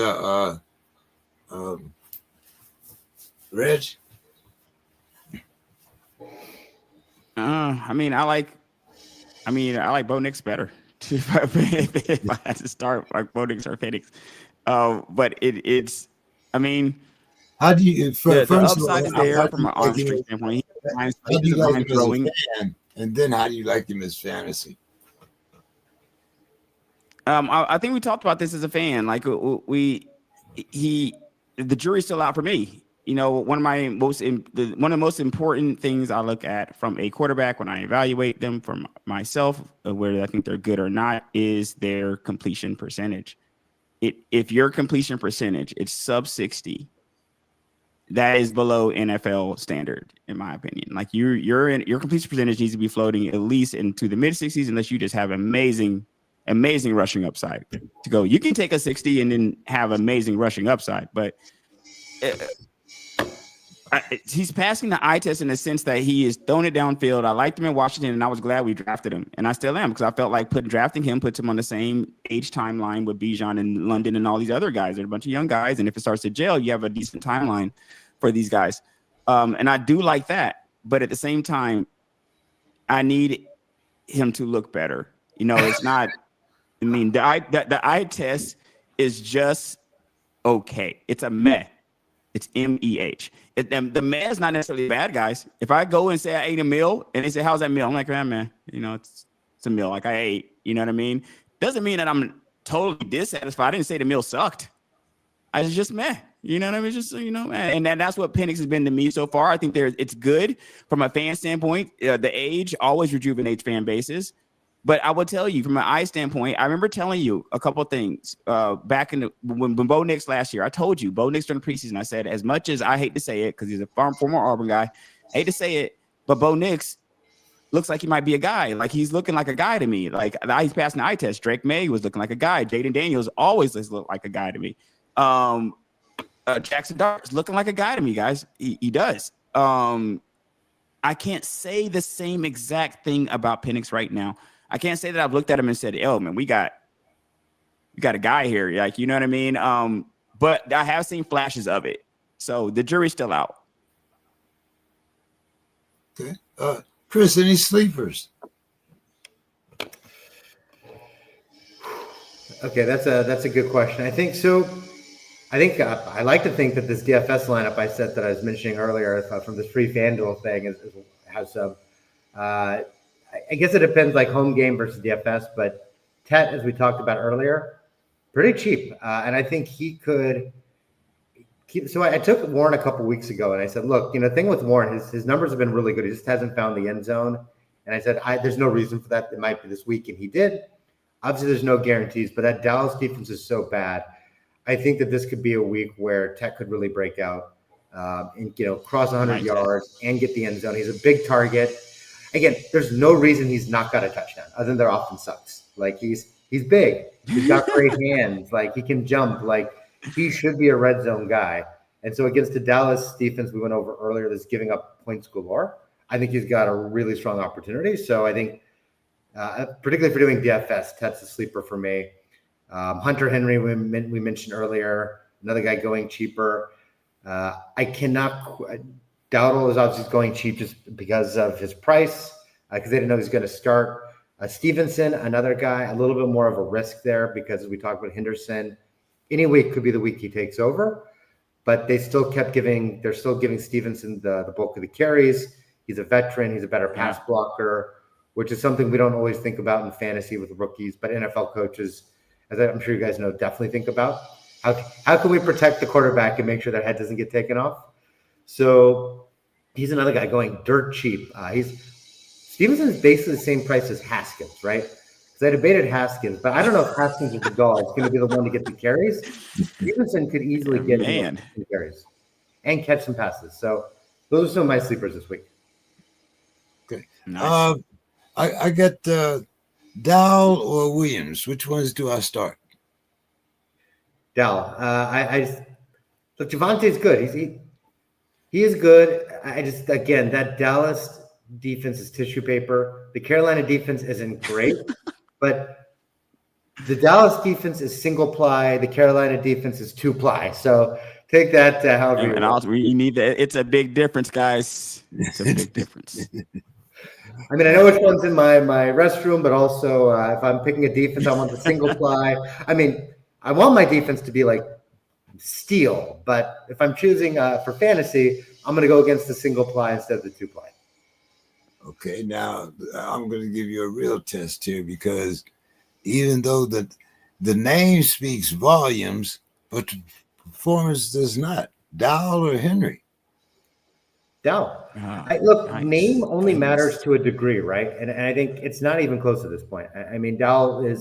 Reg?
I like Bo Nix better. If I had to start like Bo Nix or Penix, but it's.
How do you?
The upside is there from an arm strength standpoint.
How do you like him as a fan? And then how do you like him as fantasy?
I think we talked about this as a fan. Like the jury's still out for me. One of the most important things I look at from a quarterback when I evaluate them from myself, whether I think they're good or not, is their completion percentage. If your completion percentage is sub 60, that is below NFL standard, in my opinion. Like your completion percentage needs to be floating at least into the mid 60s, unless you just have amazing rushing upside to go. You can take a 60 and then have amazing rushing upside, but he's passing the eye test in the sense that he is throwing it downfield. I liked him in Washington, and I was glad we drafted him, and I still am, because I felt like drafting him puts him on the same age timeline with Bijan and London and all these other guys. They're a bunch of young guys, and if it starts to gel, you have a decent timeline for these guys. And I do like that, but at the same time, I need him to look better. It's not. The eye test is just okay. It's a meh. It's MEH. The meh is not necessarily bad, guys. If I go and say I ate a meal and they say, how's that meal? I'm like, man, it's a meal. Like I ate, you know what I mean? Doesn't mean that I'm totally dissatisfied. I didn't say the meal sucked. I was just meh. You know what I mean? Just, and that's what Penix has been to me so far. I think it's good from a fan standpoint. The age always rejuvenates fan bases. But I will tell you, from an eye standpoint, I remember telling you a couple of things back when Bo Nix last year. I told you, Bo Nix during the preseason, I said, as much as I hate to say it, because he's a former Auburn guy, I hate to say it, but Bo Nix looks like he might be a guy. Like, he's looking like a guy to me. Like, he's passing the eye test. Drake May was looking like a guy. Jaden Daniels always looked like a guy to me. Jackson Dart is looking like a guy to me, guys. He does. I can't say the same exact thing about Penix right now. I can't say that I've looked at him and said, "Oh man, we got a guy here." Like, you know what I mean? But I have seen flashes of it. So the jury's still out.
Okay. Chris, any sleepers?
Okay, that's a good question. I think I like to think that this DFS lineup I said that I was mentioning earlier from this free FanDuel thing has some. I guess it depends, like home game versus DFS, but Tet, as we talked about earlier, pretty cheap, and I think he could. So I took Warren a couple weeks ago, and I said, look, the thing with Warren, his numbers have been really good. He just hasn't found the end zone, and I said, there's no reason for that. It might be this week, and he did. Obviously, there's no guarantees, but that Dallas defense is so bad. I think that this could be a week where Tech could really break out and cross 100 yards and get the end zone. He's a big target. Again, there's no reason he's not got a touchdown, other than their offense sucks. Like he's big, he's got great hands, like he can jump, like he should be a red zone guy. And so against the Dallas defense we went over earlier, that's giving up points galore, I think he's got a really strong opportunity. So I think, particularly for doing DFS, Tet's a sleeper for me. Hunter Henry, we mentioned earlier, another guy going cheaper. Dowdle is obviously going cheap just because of his price, because they didn't know he was going to start. Stevenson, another guy, a little bit more of a risk there because we talked about Henderson. Any week could be the week he takes over, but they're still giving Stevenson the bulk of the carries. He's a veteran. He's a better pass blocker, which is something we don't always think about in fantasy with rookies, but NFL coaches, as I'm sure you guys know, definitely think about how can we protect the quarterback and make sure their head doesn't get taken off. So he's another guy going dirt cheap. Stevenson's basically the same price as Haskins, right? Because I debated Haskins, but I don't know if Haskins is the goal. It's going to be the one to get the carries. Stevenson could easily get the carries and catch some passes. So those are some of my sleepers this week.
Okay.
Nice.
I got Dowell or Williams. Which ones do I start?
Dowell. Look, Javante's good. He is good. Again, that Dallas defense is tissue paper. The Carolina defense isn't great, but the Dallas defense is single ply. The Carolina defense is two ply. So take that however you want.
Also, you need that. It's a big difference, guys. It's a big difference.
I mean, I know which one's in my restroom, but also if I'm picking a defense, I want the single ply. I mean, I want my defense to be like steel, but if I'm choosing for fantasy, I'm going to go against the single ply instead of the two ply.
Okay, now I'm going to give you a real test here, because even though the name speaks volumes, but the performance does not. Dowell or Henry?
Dowell.
Nice.
Name only matters to a degree, right? And I think it's not even close at this point. I mean, Dowell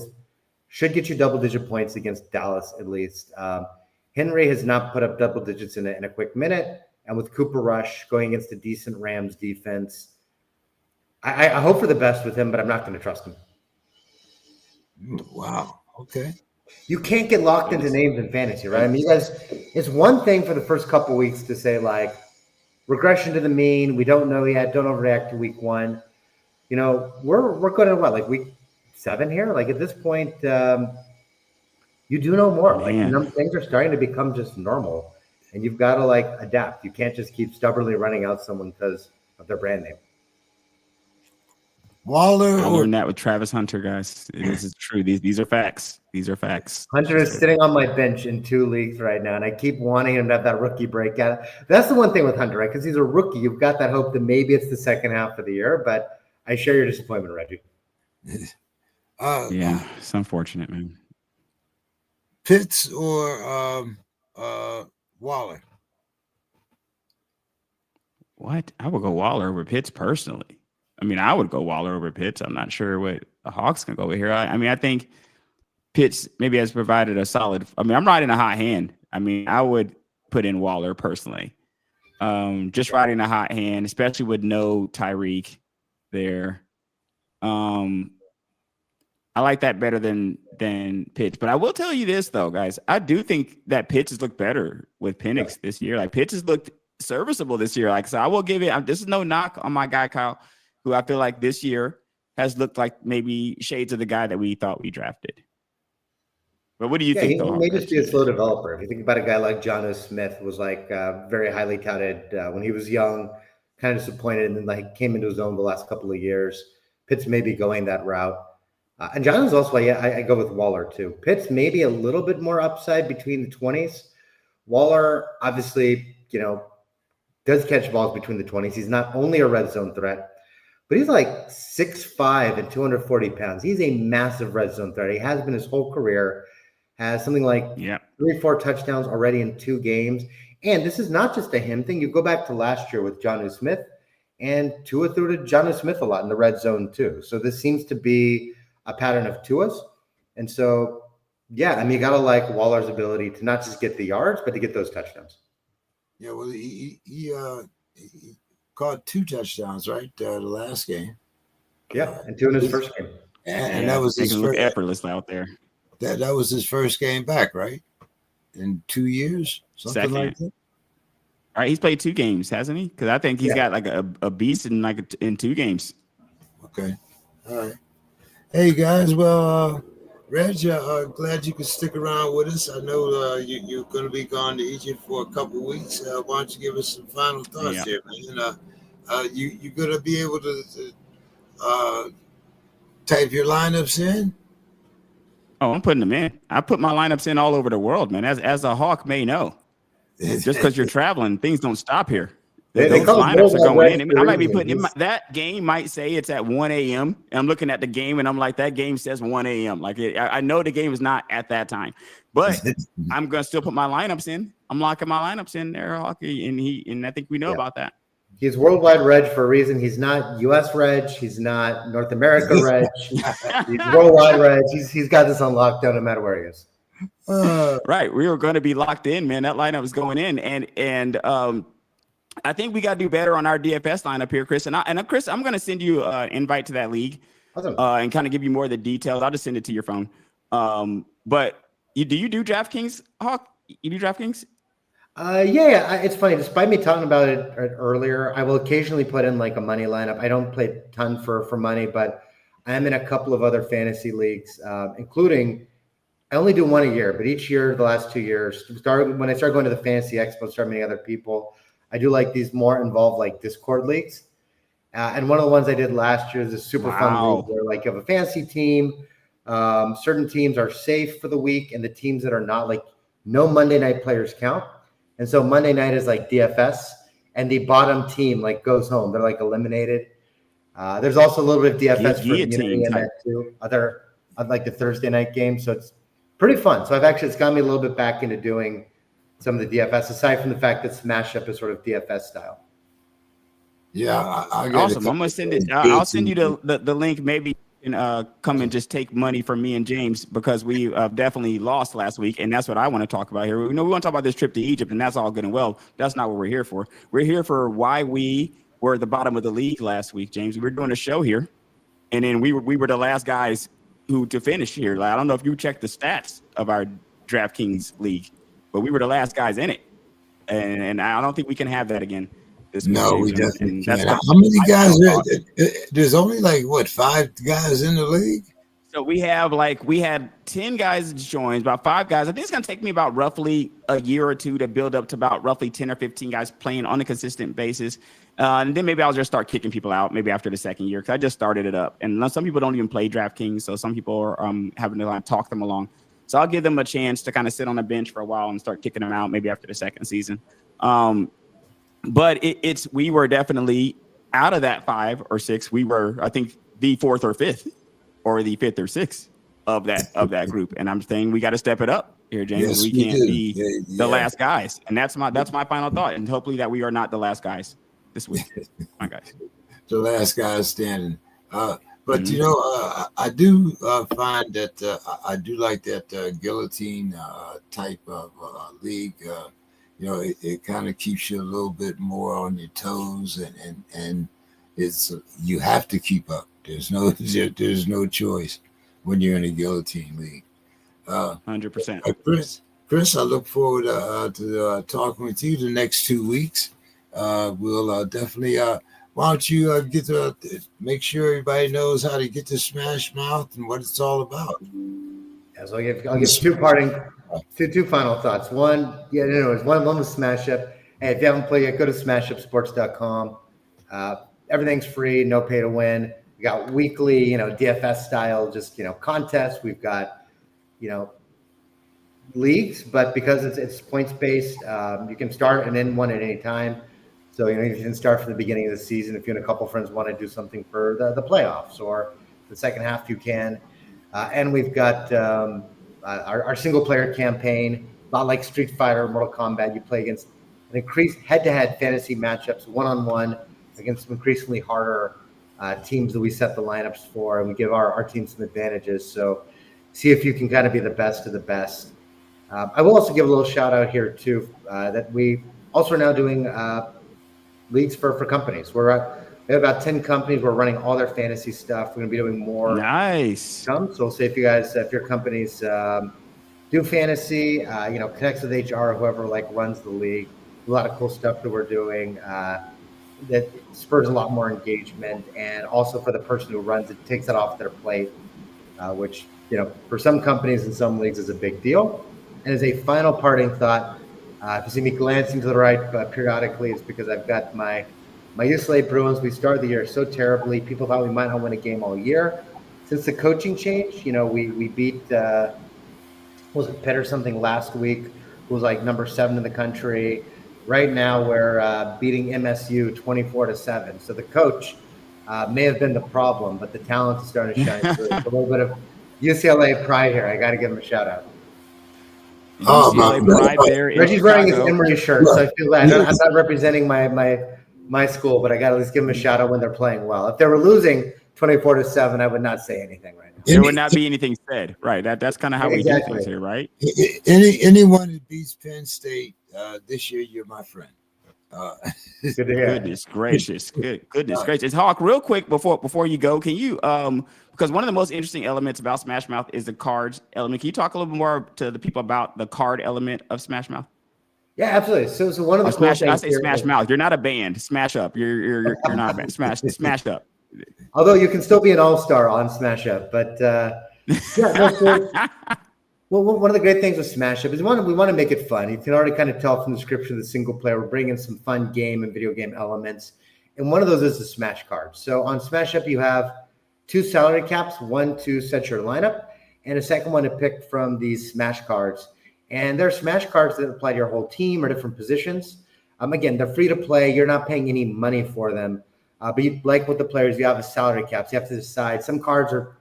should get you double-digit points against Dallas at least. Henry has not put up double digits in a quick minute, and with Cooper Rush going against a decent Rams defense, I hope for the best with him, but I'm not going to trust him.
Wow. Okay.
You can't get locked into names in fantasy, right? I mean, you guys, it's one thing for the first couple of weeks to say, like, regression to the mean, we don't know yet, don't overreact to week one. We're going to what, like week 7 here? Like at this point, you do know more.
Man.
Like things are starting to become just normal, and you've got to like adapt. You can't just keep stubbornly running out someone because of their brand name.
Waller
I
or
learned that with Travis Hunter, guys. This is true. These are facts. These are facts.
Hunter is sitting on my bench in 2 leagues right now, and I keep wanting him to have that rookie breakout. That's the one thing with Hunter, right? Because he's a rookie. You've got that hope that maybe it's the second half of the year, but I share your disappointment, Reggie.
Yeah, it's unfortunate, man.
Pitts or Waller?
What? I would go Waller over Pitts personally. I mean, I would go Waller over Pitts. I'm not sure what the Hawks can go with here. I mean, I think Pitts maybe has provided a solid. I mean, I'm riding a hot hand. I mean, I would put in Waller personally. Just riding a hot hand, especially with no Tyreek there. I like that better than Pitts. But I will tell you this though, guys. I do think that Pitts has looked better with Penix this year. Like Pitts has looked serviceable this year. Like, so I will give it. This is no knock on my guy Kyle, who I feel like this year has looked like maybe shades of the guy that we thought we drafted. But what do you think?
He may just be a slow developer. If you think about a guy like Jonnu Smith, was like very highly touted when he was young, kind of disappointed, and then like came into his own the last couple of years. Pitts may be going that route. And Jonnu's also, I go with Waller too. Pitts maybe a little bit more upside between the 20s. Waller, obviously, does catch balls between the 20s. He's not only a red zone threat, but he's like 6'5" and 240 pounds. He's a massive red zone threat. He has been his whole career. Has something like 3-4 touchdowns already in 2 games. And this is not just a him thing. You go back to last year with Jonnu Smith, and Tua threw to Jonnu Smith a lot in the red zone too. So this seems to be a pattern of Tua's. And so, you got to like Waller's ability to not just get the yards, but to get those touchdowns.
Yeah, well, he caught 2 touchdowns, right, the last game.
Yeah, and 2 in his first game.
And that was his
first effortless out there.
That was his first game back, right? In 2 years, something like that.
All right, he's played 2 games, hasn't he? Because I think he's got like a beast in 2 games.
Okay, all right. Hey guys, well, Reg, glad you could stick around with us. I know you're going to be gone to Egypt for a couple of weeks. Why don't you give us some final thoughts here, man? You're going to be able to type your lineups in?
Oh, I'm putting them in. I put my lineups in all over the world, man. As a Hauck may know, just because you're traveling, things don't stop here. Those lineups are going in. I might be putting in that game. Might say it's at 1 a.m. And I'm looking at the game, and I'm like, that game says 1 a.m. Like I know the game is not at that time, but I'm gonna still put my lineups in. I'm locking my lineups in there, Hauck, and I think we know about that.
He's worldwide Reg for a reason. He's not U.S. Reg. He's not North America Reg. He's worldwide Reg. He's got this on lockdown no matter where he is.
Right. We were going to be locked in, man. That lineup was going in. And I think we got to do better on our DFS lineup here, Chris. And Chris, I'm going to send you an invite to that league and kind of give you more of the details. I'll just send it to your phone. But do you do DraftKings, Hauck? You do DraftKings?
It's funny. Despite me talking about it earlier, I will occasionally put in like a money lineup. I don't play a ton for money, but I am in a couple of other fantasy leagues, including I only do one a year, but each year, the last 2 years, when I started going to the Fantasy Expo, started meeting other people, I do like these more involved like Discord leagues. And one of the ones I did last year is a super fun league where like you have a fantasy team. Certain teams are safe for the week, and the teams that are not, like no Monday night players count. And so Monday night is like DFS, and the bottom team like goes home. They're like eliminated. There's also a little bit of DFS for Unity in that too. Like the Thursday night game. So it's pretty fun. So it's got me a little bit back into doing some of the DFS, aside from the fact that Smash Up is sort of DFS style.
Yeah.
Awesome. I'm going to send it. I'll send you the link. Maybe and come and just take money from me and James, because we definitely lost last week, and that's what I want to talk about here. We want to talk about this trip to Egypt, and that's all good and well. That's not what we're here for. We're here for why we were at the bottom of the league last week, James. We were doing a show here, and then we were the last guys to finish here. Like, I don't know if you checked the stats of our DraftKings league, but we were the last guys in it, and I don't think we can have that again.
No, we definitely can't. How many guys? There's only like 5 guys in the league.
So we had 10 guys join, about 5 guys. I think it's gonna take me about roughly a year or 2 to build up to about roughly 10 or 15 guys playing on a consistent basis, and then maybe I'll just start kicking people out maybe after the second year, because I just started it up. And some people don't even play DraftKings, so some people are having to talk them along. So I'll give them a chance to kind of sit on the bench for a while and start kicking them out maybe after the second season. But we were definitely out of that 5 or 6. We were, I think, the 4th or 5th, or the 5th or 6th of that group. And I'm saying we got to step it up here, James.
Yes,
we can't be the last guys. And that's my final thought. And hopefully that we are not the last guys this week. My guys,
the last guys standing. But I do find that I do like that guillotine type of league. It kind of keeps you a little bit more on your toes, and it's you have to keep up. There's no choice. when you're in a guillotine league.
100%.
Chris, I look forward to talking with you the next 2 weeks. We'll definitely. Why don't you get to make sure everybody knows how to get to Smash Mouth and what it's all about?
Yeah, so I'll give two final thoughts. One was Smash Up. Hey, if you haven't played yet, go to smashupsports.com. Everything's free, no pay to win. We got weekly, DFS style, just contests. We've got, leagues, but because it's points based, you can start and end one at any time. So you can start from the beginning of the season. If you and a couple friends want to do something for the playoffs or the second half, you can. And we've got our single player campaign, a lot like Street Fighter, Mortal Kombat. You play against an increased head-to-head fantasy matchups, one-on-one against some increasingly harder teams that we set the lineups for, and we give our team some advantages. So see if you can kind of be the best of the best. I will also give a little shout out here too, that we also are now doing leagues for companies. We have about 10 companies. We're running all their fantasy stuff. We're going to be doing more.
Nice.
So we'll say if your companies do fantasy, connects with HR, whoever runs the league. A lot of cool stuff that we're doing that spurs a lot more engagement, and also for the person who runs it, takes it off their plate, which for some companies and some leagues is a big deal. And as a final parting thought, if you see me glancing to the right periodically, it's because I've got my UCLA Bruins. We started the year so terribly. People thought we might not win a game all year. Since the coaching change, we beat was it Pitt or something last week, who was number 7 in the country. Right now we're beating MSU 24-7. So the coach may have been the problem, but the talent is starting to shine through. It's a little bit of UCLA pride here. I got to give him a shout out.
UCLA pride there.
Reggie's wearing his Emory shirt, so I feel bad. I'm not representing my school, but I got to at least give him a shout out when they're playing well. If they were losing 24-7, I would not say anything right now.
There would not be anything said, right? That's kind of how we do things here, right?
Anyone that beats Penn State this year, you're my friend.
Good to hear.
Goodness gracious, goodness gracious. Hauck, real quick before you go, can you because one of the most interesting elements about Smash Mouth is the cards element. Can you talk a little bit more to the people about the card element of Smash Mouth?
Yeah, absolutely. So one of the
Smash, I say Smash Mouth. You're not a band. Smash Up. You're not a band. Smash Up.
Although you can still be an all-star on Smash Up, but well, one of the great things with Smash Up is we want to make it fun. You can already kind of tell from the description of the single player, we're bringing some fun game and video game elements, and one of those is the Smash card. So on Smash Up, you have 2 salary caps, one to set your lineup, and a second one to pick from these Smash cards. And they're Smash cards that apply to your whole team or different positions. Again, they're free to play. You're not paying any money for them. But like with the players, you have a salary caps. You have to decide. Some cards are,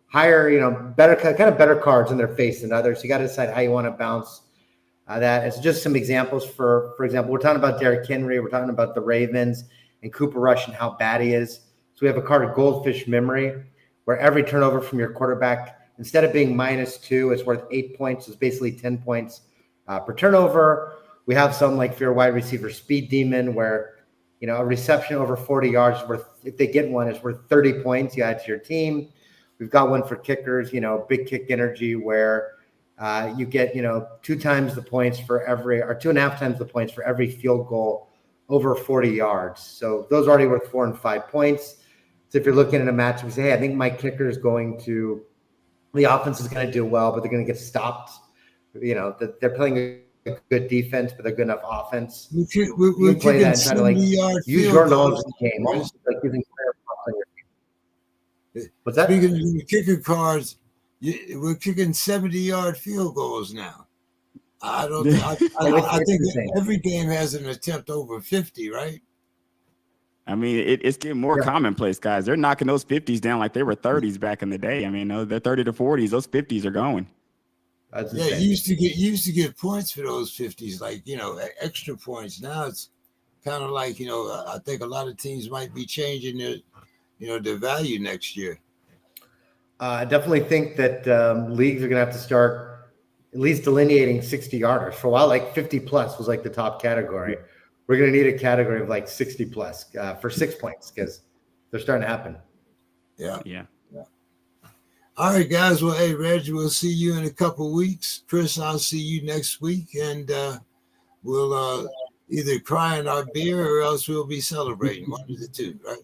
higher, better cards in their face than others. So you got to decide how you want to bounce that. It's just some examples. For example, we're talking about Derrick Henry. We're talking about the Ravens and Cooper Rush and how bad he is. So we have a card of Goldfish Memory, where every turnover from your quarterback, instead of being -2, it's worth 8 points. It's basically 10 points per turnover. We have some for your wide receiver, Speed Demon, where a reception over 40 yards is worth, if they get one, is worth 30 points. You add to your team. We've got one for kickers, big kick energy, where you get 2 times the points for every, or 2.5 times the points for every field goal over 40 yards. So those are already worth 4 and 5 points. So if you're looking at a match, we say, hey, I think my kicker is going to, the offense is going to do well, but they're going to get stopped. They're playing a good defense, but they're good enough offense.
We're
you can play that and try to use your knowledge of the game.
Right?
Almost like using player props on your team. What's that?
Speaking of the kicker cards, we're kicking 70-yard field goals now. I think every game has an attempt over 50, right?
I mean, it's getting more commonplace, guys. They're knocking those 50s down like they were 30s back in the day. I mean, they're 30 to 40s. Those 50s are going.
You used to get points for those 50s, extra points. Now it's kind of I think a lot of teams might be changing their value next year.
I definitely think that leagues are going to have to start at least delineating 60-yarders. For a while, 50 plus was the top category. We're going to need a category of 60 plus for 6 points because they're starting to happen.
Yeah. All right, guys. Well, hey, Reggie, we'll see you in a couple weeks. Chris, I'll see you next week, and we'll either cry in our beer or else we'll be celebrating. One of the two, right?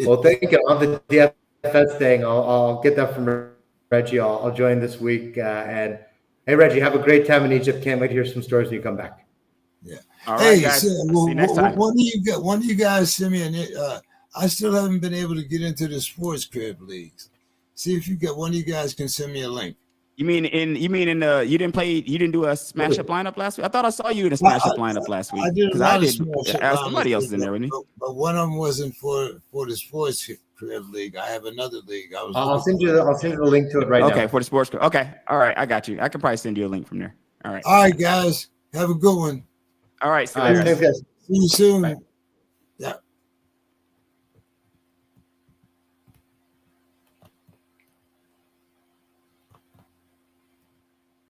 Well, thank you. On the DFS thing, I'll get that from Reggie. I'll join this week. And hey, Reggie, have a great time in Egypt. Can't wait to hear some stories when you come back.
Yeah.
All right, guys.
So,
See you next time.
One of you guys send me I still haven't been able to get into the sports crib leagues. See if one of you guys can send me a link.
You mean you didn't do a smash up lineup last week? I thought I saw you in a smash up lineup last week.
I did a lot of smash up
somebody else in there, wasn't he?
But one of them wasn't for the sports crib league. I have another league.
I'll send you the link to it right now.
Okay, for the sports crib. Okay, all right, I got you. I can probably send you a link from there. All right,
guys, have a good one.
All right,
Thanks, guys.
See you soon.
Bye.
Yeah.